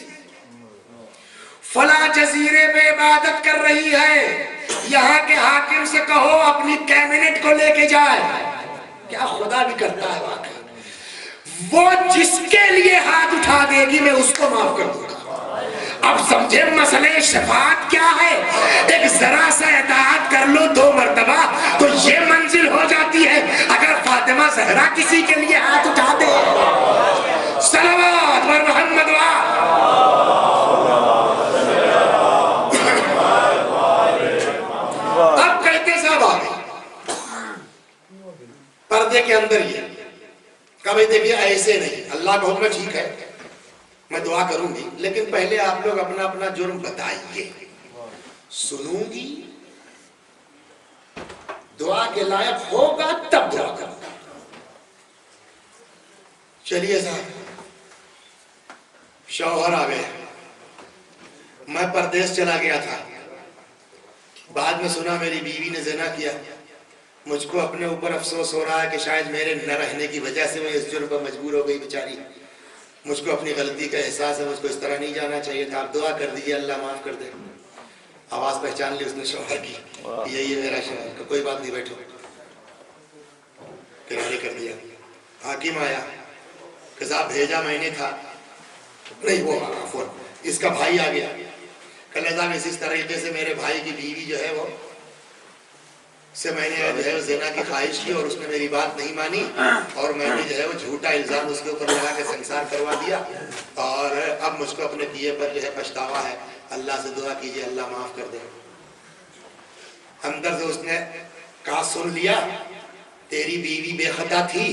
فلاں جزیرے میں عبادت کر رہی ہے, یہاں کے حاکم سے کہو اپنی کیبنٹ کو لے کے جائے. کیا خدا بھی کرتا ہے واقعی. وہ جس کے لیے ہاتھ اٹھا دے گی میں اس کو معاف کر دوں گا. اب سمجھے مسئلے شفاعت کیا ہے. ایک ذرا سا اطاعت کر لو 2 مرتبہ تو یہ منزل ہو جاتی ہے. اگر فاطمہ زہرا کسی کے لیے ہاتھ اٹھا دے, صلوات بر محمد اب کہتے صاحب آگے پردے کے اندر یہ کبھی دیکھیے ایسے نہیں. اللہ کا حکم ٹھیک ہے میں دعا کروں گی, لیکن پہلے آپ لوگ اپنا اپنا جرم بتائیے. سنوں گی, دعا کے لائق ہوگا تب دعا کروں گا. چلیے صاحب, شوہر آ گئے. میں پردیس چلا گیا تھا, بعد میں سنا میری بیوی نے زنا کیا. مجھ کو اپنے اوپر افسوس ہو رہا ہے کہ شاید میرے نہ رہنے کی وجہ سے میں اس جرم پر مجبور ہو گئی بیچاری. مجھ کو اپنی غلطی کا احساس ہے, مجھ کو اس طرح نہیں جانا چاہیے تھا. آپ دعا کر دیجیے اللہ معاف کر دے. آواز پہچان لی اس نے شوہر کی, یہی ہے میرا شوہر. کوئی بات نہیں, بیٹھو. کنارے کر دیا. حاکم آیا کہ صاحب بھیجا میں نے تھا, نہیں وہ عفوا اس کا بھائی آ گیا. کہ صاحب اس طریقے سے میرے بھائی کی بیوی جو ہے وہ سے میں نے جو ہے زنا کی خواہش کی اور اس نے میری بات نہیں مانی اور میں نے جو ہے وہ جھوٹا الزام اس کے اوپر لگا کے سنسار کروا دیا اور اب مجھ کو اپنے کیے پر جو ہے پچھتاوا ہے. اللہ سے دعا کیجئے اللہ معاف کر دے. اندر سے اس نے کہا سن لیا تیری بیوی بے خطا تھی,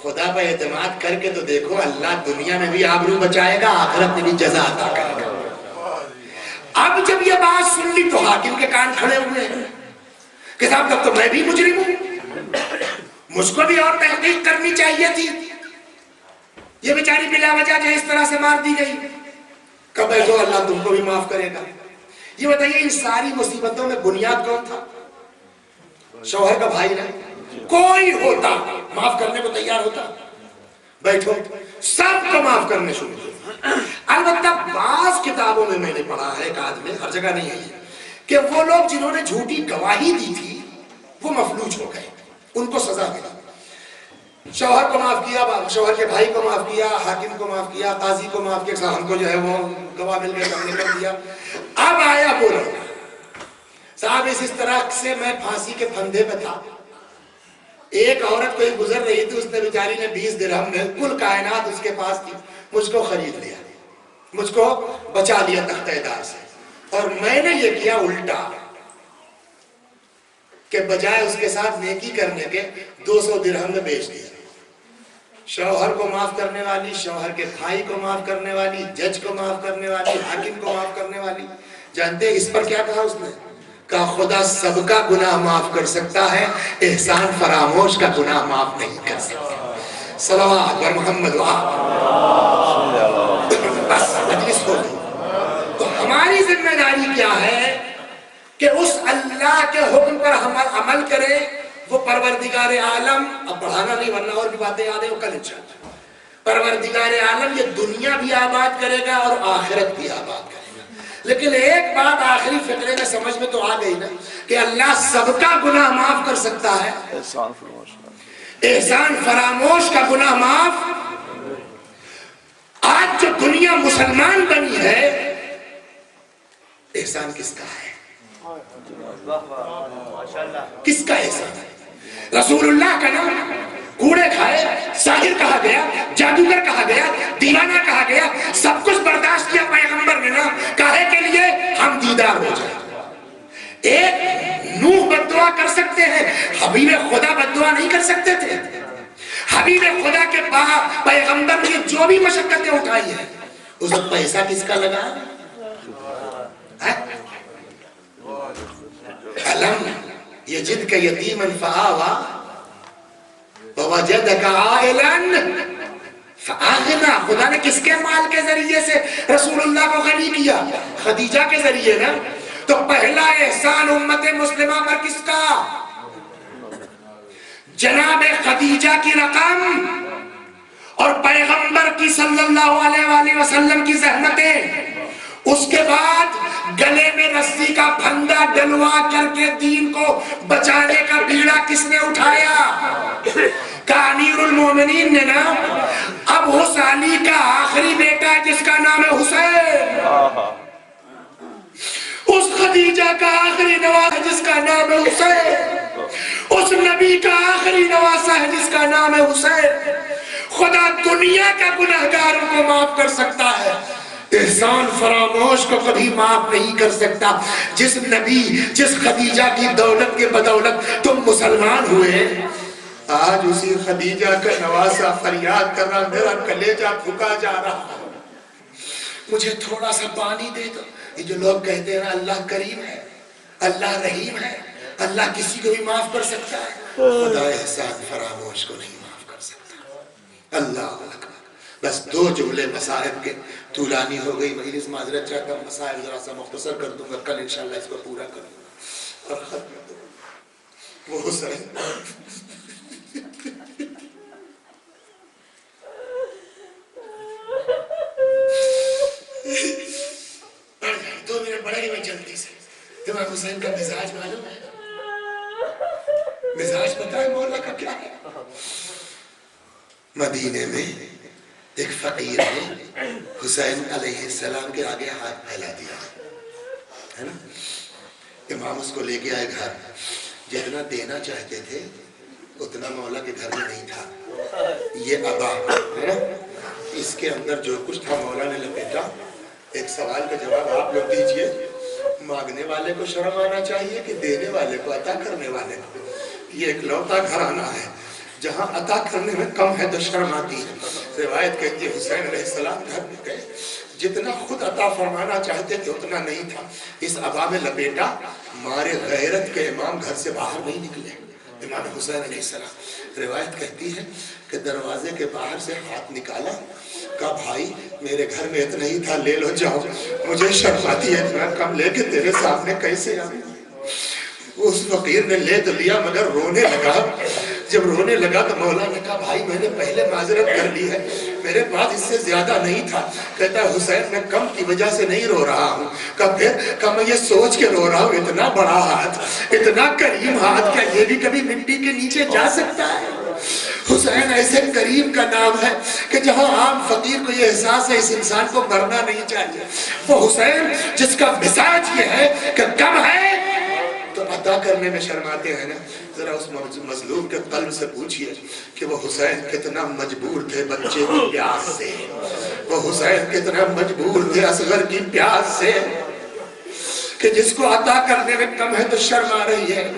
خدا پر اعتماد کر کے تو دیکھو اللہ دنیا میں بھی آبرو بچائے گا, آخرت میں بھی جزا عطا کرے گا. اب جب یہ بات سن لی تو حاکم کے کان کھڑے ہوئے ہیں کہ صاحب تب تو میں بھی مجرم ہوں, مجھ کو بھی اور تحقیق کرنی چاہیے تھی. یہ بیچاری بلا وجہ جو اس طرح سے مار دی گئی. کب ہے جو اللہ تم کو بھی معاف کرے گا. یہ بتائیے ان ساری مصیبتوں میں بنیاد کون تھا؟ شوہر کا بھائی نا. کوئی ہوتا معاف کرنے کو تیار ہوتا. بیٹھو سب کو معاف کرنے شروع. البتہ بعض کتابوں میں نے پڑھا ہے, ایک آدمی ہر جگہ نہیں ہے, کہ وہ لوگ جنہوں نے جھوٹی گواہی دی تھی وہ مفلوج ہو گئے, ان کو سزا ملی. شوہر کو معاف کیا, شوہر کے بھائی کو معاف کیا, حاکم کو معاف کیا, قاضی کو معاف کیا, ہم کو جو ہے وہ گواہ مل گئے, ہم نے کر دیا. اب آیا بولا صاحب اس طرح سے میں پھانسی کے پھندے پہ تھا. ایک عورت کوئی گزر رہی تھی, اس نے بیچاری نے 20 درہم میں کل کائنات اس کے پاس تھی, مجھ کو خرید لیا, مجھ کو بچا لیا تختہ دار سے. اور میں نے یہ کیا الٹا کہ بجائے اس کے ساتھ نیکی کرنے کے 200 درہم میں بیچ دیا. شوہر کو معاف کرنے والی, شوہر کے بھائی کو معاف کرنے والی, جج کو معاف کرنے والی, حاکم کو معاف کرنے والی. جانتے ہیں اس پر کیا کہا اس نے؟ کہا خدا سب کا گناہ معاف کر سکتا ہے, احسان فراموش کا گناہ معاف نہیں کر سکتا. صلوات بر محمد بس مجلس ہو گئی. تو ہماری ذمہ داری کیا ہے کہ اس اللہ کے حکم پر ہم عمل کریں. وہ پروردگار عالم, اب بڑھانا نہیں ورنہ اور بھی باتیں یاد ہیں وہ کل انشاءاللہ, پروردگار عالم یہ دنیا بھی آباد کرے گا اور آخرت بھی آباد کرے گا. لیکن ایک بات آخری فقرے میں سمجھ میں تو آ گئی نا کہ اللہ سب کا گناہ معاف کر سکتا ہے. احسان فرموش. احسان فراموش کا گناہ معاف. آج جو دنیا مسلمان بنی ہے احسان کس کا ہے؟ کس کا احسان ہے؟ رسول اللہ کا نام کوڑے کھائے، ساحر کہا گیا، جادوگر کہا گیا، دیوانہ کہا گیا، سب کچھ برداشت کیا پیغمبر نے نا کہے کے لیے ہم دیدار ہو جائیں. ایک نوح بددعا کر سکتے ہیں، حبیب خدا بددعا نہیں کر سکتے تھے. حبیب خدا کے پیغمبر نے جو بھی مشقتیں اٹھائی ہیں اس وقت پیسہ کس کا لگا؟ علم یجدک یتیما فآوا ووجدک عائلا فآغنا. خدا نے کس کے مال کے ذریعے سے رسول اللہ کو غنی کیا؟ خدیجہ کے ذریعے نا. تو پہلا احسان امت مسلمہ پر کس کا؟ جناب خدیجہ کی رقم اور پیغمبر کی صلی اللہ علیہ وآلہ وسلم کی زحمتیں. اس کے بعد گلے میں رسی کا پھندا ڈلوا کر کے دین کو بچانے کا بیڑا کس نے اٹھایا؟ کہ امیر المومنین نے نا. اب حسینی کا آخری بیٹا جس کا نام ہے حسین، اس خدیجہ کا آخری نواسا ہے جس کا نام ہے حسین، اس نبی کا آخری نواسا ہے جس کا نام ہے حسین. خدا دنیا کا گناہگاروں کو معاف کر سکتا ہے، احسان فراموش کو کبھی معاف نہیں کر سکتا. جس نبی جس خدیجہ کی دولت کے بدولت تم مسلمان ہوئے، آج اسی خدیجہ کا نواسا فریاد کر رہا میرا کلیجہ پھکا جا رہا، مجھے تھوڑا سا پانی دے دو. یہ جو لوگ کہتے ہیں نا اللہ کریم ہے، اللہ رحیم ہے، اللہ کسی کو بھی معاف کر سکتا ہے، خدا احسان فراموش کو نہیں معاف کر سکتا. اللہ اکبر. بس دو جملے مصائب کے، طولانی ہو گئی مجلس، معذرت چاہتا ہوں. مصائب ذرا سا مختصر کر دوں گا، کل انشاءاللہ اس کو پورا کروں گا اور ختم کر دوں گا. وہ حسین 2 منٹ بڑھے میں جلدی سے. امام حسین کا مزاج معلوم ہے؟ مزاج پتہ ہے مولا کا کیا ہے؟ مدینے میں ایک فقیر نے حسین علیہ السلام کے آگے ہاتھ پھیلا دیا ہے نا. امام اس کو لے کے آئے گھر. جتنا دینا چاہتے تھے اتنا مولا کے گھر میں نہیں تھا. یہ عبا ہے نا، اس کے اندر جو کچھ تھا مولا نے لپیٹا. ایک سوال کا جواب آپ لوگ دیجئے، مانگنے والے کو شرم آنا چاہیے کہ دینے والے کو، عطا کرنے والے کو؟ یہ ایک لوٹا گھرانہ ہے جہاں عطا کرنے میں کم ہے تو شرم آتی ہے. روایت کہتی ہے حسین علیہ السلام گھر میں گئے، جتنا خود عطا فرمانا چاہتے تھے اتنا نہیں تھا. اس عبا میں لپیٹا، مارے غیرت کے امام گھر سے باہر نہیں نکلے. امام حسین علیہ السلام، روایت کہتی ہے کہ دروازے کے باہر سے ہاتھ نکالا، کہا بھائی میرے گھر میں اتنا ہی تھا، لے لو جاؤ، مجھے شرم آتی ہے اتنا کم لے کے تیرے سامنے کیسے آؤں. اس فقیر نے لے تو لیا مگر رونے لگا. جب رونے لگا تو مولا نے کہا بھائی میں نے پہلے معذرت کر لی ہے، میرے پاس اس سے زیادہ نہیں تھا. کہتا ہے حسین میں کم کی وجہ سے نہیں رو رہا ہوں. کہا میں یہ سوچ کے رو رہا ہوں اتنا بڑا ہاتھ، اتنا کریم ہاتھ، کیا یہ بھی کبھی مٹی کے نیچے جا سکتا ہے؟ حسین ایسے کریم کا نام ہے کہ جہاں عام فقیر کو یہ احساس ہے اس انسان کو مرنا نہیں چاہیے، وہ حسین جس کا مزاج یہ ہے کہ کم ہے تو عطا کرنے میں شرماتے ہیں نا. ذرا اس مظلوم کے قلب سے پوچھئے کہ وہ حسین کتنا مجبور تھے بچے کی پیاس سے، وہ حسین کتنا مجبور تھے اصغر کی پیاس سے، کہ جس کو عطا کرنے میں کم ہے تو شرم آ رہی ہے.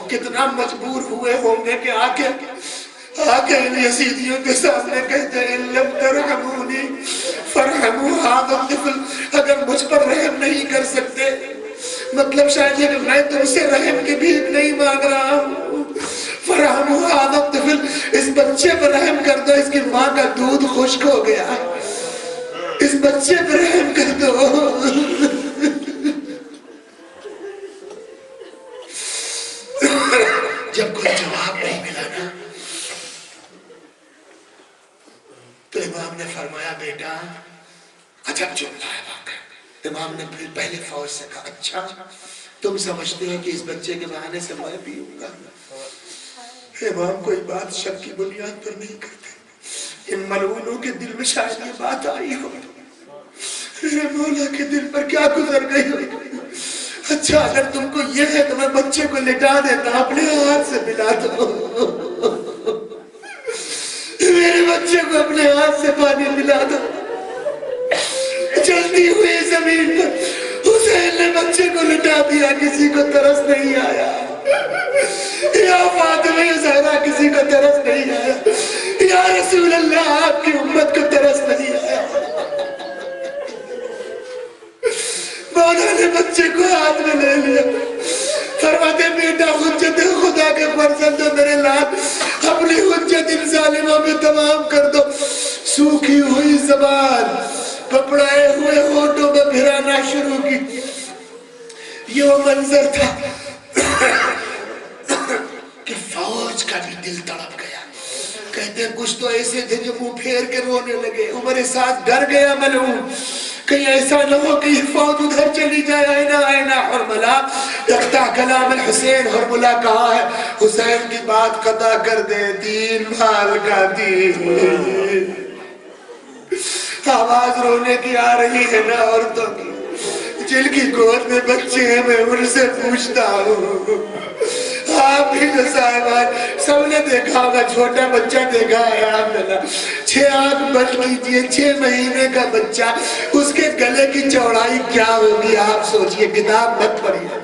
کتنا مجبور ہوئے ہوں گے کہ آکے ان یزیدیوں کے سامنے کہتے ہیں لم ترحمونی فرحموا ھذا الطفل، اگر مجھ پر رحم نہیں کر سکتے، مطلب شاید یہ کہ میں تم سے رحم کی بھیک نہیں مانگ رہا ہوں، فرحموا ھذا الطفل، اس بچے پر رحم کر دو، اس کی ماں کا دودھ خشک ہو گیا، اس بچے پر رحم کر دو. جب کوئی جواب نہیں ملا نا تو امام امام نے پھر پہلے فوج سے کہا اچھا تم سمجھتے ہو کہ اس بچے کے بہانے سے میں پیوں گا؟ امام کوئی بات شک کی بنیاد پر نہیں کرتے، ان ملعونوں کے دل میں شاید یہ بات آئی ہو، مولا کے دل پر کیا گزر گئی ہو؟ اچھا اگر تم کو یہ ہے تو میں بچے کو لٹا دیتا، اپنے ہاتھ سے ملا دو، میرے بچے کو اپنے ہاتھ سے پانی پلا دو۔ چلتی ہوئی زمین پر حسین نے بچے کو لٹا دیا، کسی کو ترس نہیں آیا، یا فاطمہ زہرا کسی کو ترس نہیں آیا، یا رسول اللہ آپ کی امت کو ترس نہیں آیا۔ مولا نے بچے کو ہاتھ میں لے لیا، فرماتے بیٹا حجت خدا کے فرزند میرے لاد اپنی حجت ان ظالموں میں تمام کر دو۔ سوکھی ہوئی زبان پپڑائے ہوئے ہونٹوں میں پھرانا شروع کی۔ یہ وہ منظر تھا کہ فوج کا بھی دل تڑپ گیا۔ کہتے ہیں کچھ تو ایسے تھے جو منہ پھیر کے رونے لگے۔ عمر سعد ڈر گیا ملعون، کہیں ایسا نہ ہو کہ یہ فوج ادھر چلی جائے۔ اینا اینا حرملہ یقطع کلام الحسین، حرملہ کہا ہے حسین کی بات قطع کر دے، دین مال کا دین۔ آواز رونے کی آ رہی ہے نا عورتوں کی، جن کی گود میں بچے ہیں، میں ان سے پوچھتا ہوں آپ بھی جو صاحبان سب نے دیکھا ہوگا، چھوٹا بچہ دیکھا ہے آپ نے، 6 آنکھ بند کیجئے، 6 مہینے کا بچہ، اس کے گلے کی چوڑائی کیا ہوگی آپ سوچئے، کتاب مت پڑھیے،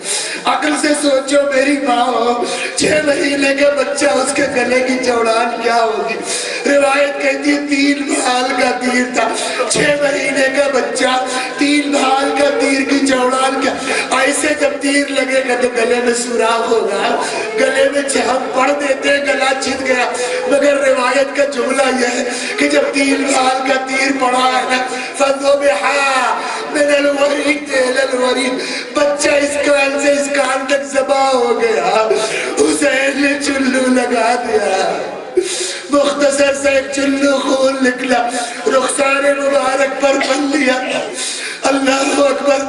عقل سے سوچو میری ماں ہو، 6 مہینے کا بچہ اس کے گلے کی چوڑان کیا ہوگی؟ روایت کہتی ہے 3 بھال کا تیر تھا، 6 مہینے کا بچہ 3 بھال کا تیر کی چوڑان کیا؟ ایسے جب تیر لگے گا تو گلے میں سوراخ ہوگا، گلے میں ہم پڑھ دیتے گلا چھت گیا، مگر روایت کا جملہ یہ ہے کہ جب 3 بھال کا تیر پڑا ہے نا فَذُبِحَا مِنَ الْوَرِيدِ إِلَى الْوَرِيدِ، بچہ اس کان سے اس کان تک ذبح ہو گیا، حسین نے چلو لگا دیا، مختصر سے ایک چلو خون نکلا، رخسار مبارک پر بن لیا۔ اللہ اکبر،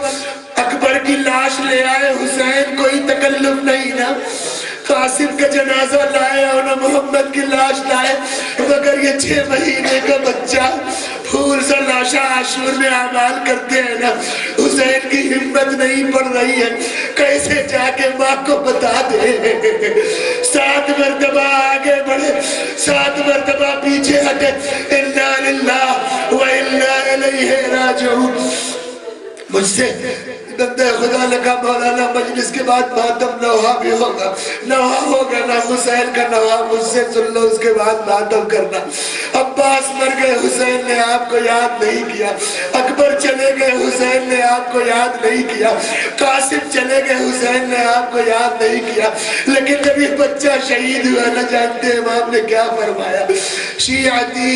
اکبر کی لاش لے آئے، حسین کوئی تکلف نہیں نا، قاسم کا جنازہ لائے اور محمد کی لاش لائے، مگر یہ 6 مہینے کا بچہ پھول سا لاشا عاشور میں اعمال کرتے ہیں نا، حسین کی ہمت نہیں پڑ رہی ہے، کیسے جا کے ماں کو بتا دے۔ 7 مرتبہ آگے بڑھے، 7 مرتبہ پیچھے ہٹے، اِنَّا لِلَّهِ وَإِنَّا إِلَيْهِ رَاجِعُونَ۔ مجھ سے بندہ خدا لگا مولانا مجلس کے بعد ماتم نوحہ بھی ہوگا، نوحہ ہوگا نا حسین کا نوحہ، مجھ سے سن لو اس کے بعد ماتم کرنا۔ عباس مر گئے، حسین نے آپ کو یاد نہیں کیا، اکبر چلے گئے، حسین نے آپ کو یاد نہیں کیا، قاسم چلے گئے، حسین نے آپ کو یاد نہیں کیا، لیکن جب یہ بچہ شہید ہوا نہ جانتے امام نے کیا فرمایا، شیعتی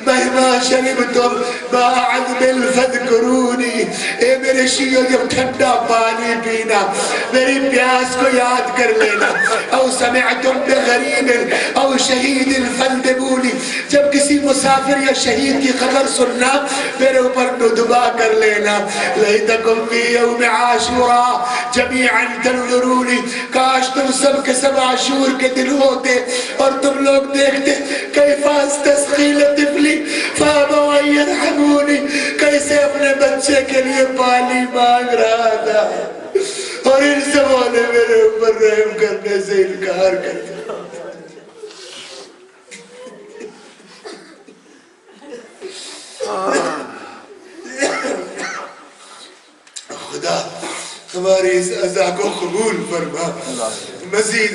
مہما شربتم ماء عذب فاذکرونی، اے میرے شیعہ جب ٹھنڈا پانی پینا میری پیاس کو یاد کر لینا، او سمعتم بغریب او شہید فانتبونی، جب کسی مسافر یا شہید کی خبر سننا میرے اوپر ندبہ کر لینا، لیتکم فی یوم عاشوراء جمیعا تنظرونی، کاش تم سب کے سب عاشور کے دن ہوتے اور تم لوگ دیکھتے کیف استسقی لطفلی فابوا ان یرحمونی، کیسے اپنے بچے کے لیے پانی مانگ رہا تھا اور ان سبوں نے میرے اوپر رحم کرنے سے انکار کر دیا۔ خدا ہماری اس عزا کو قبول فرما، مزید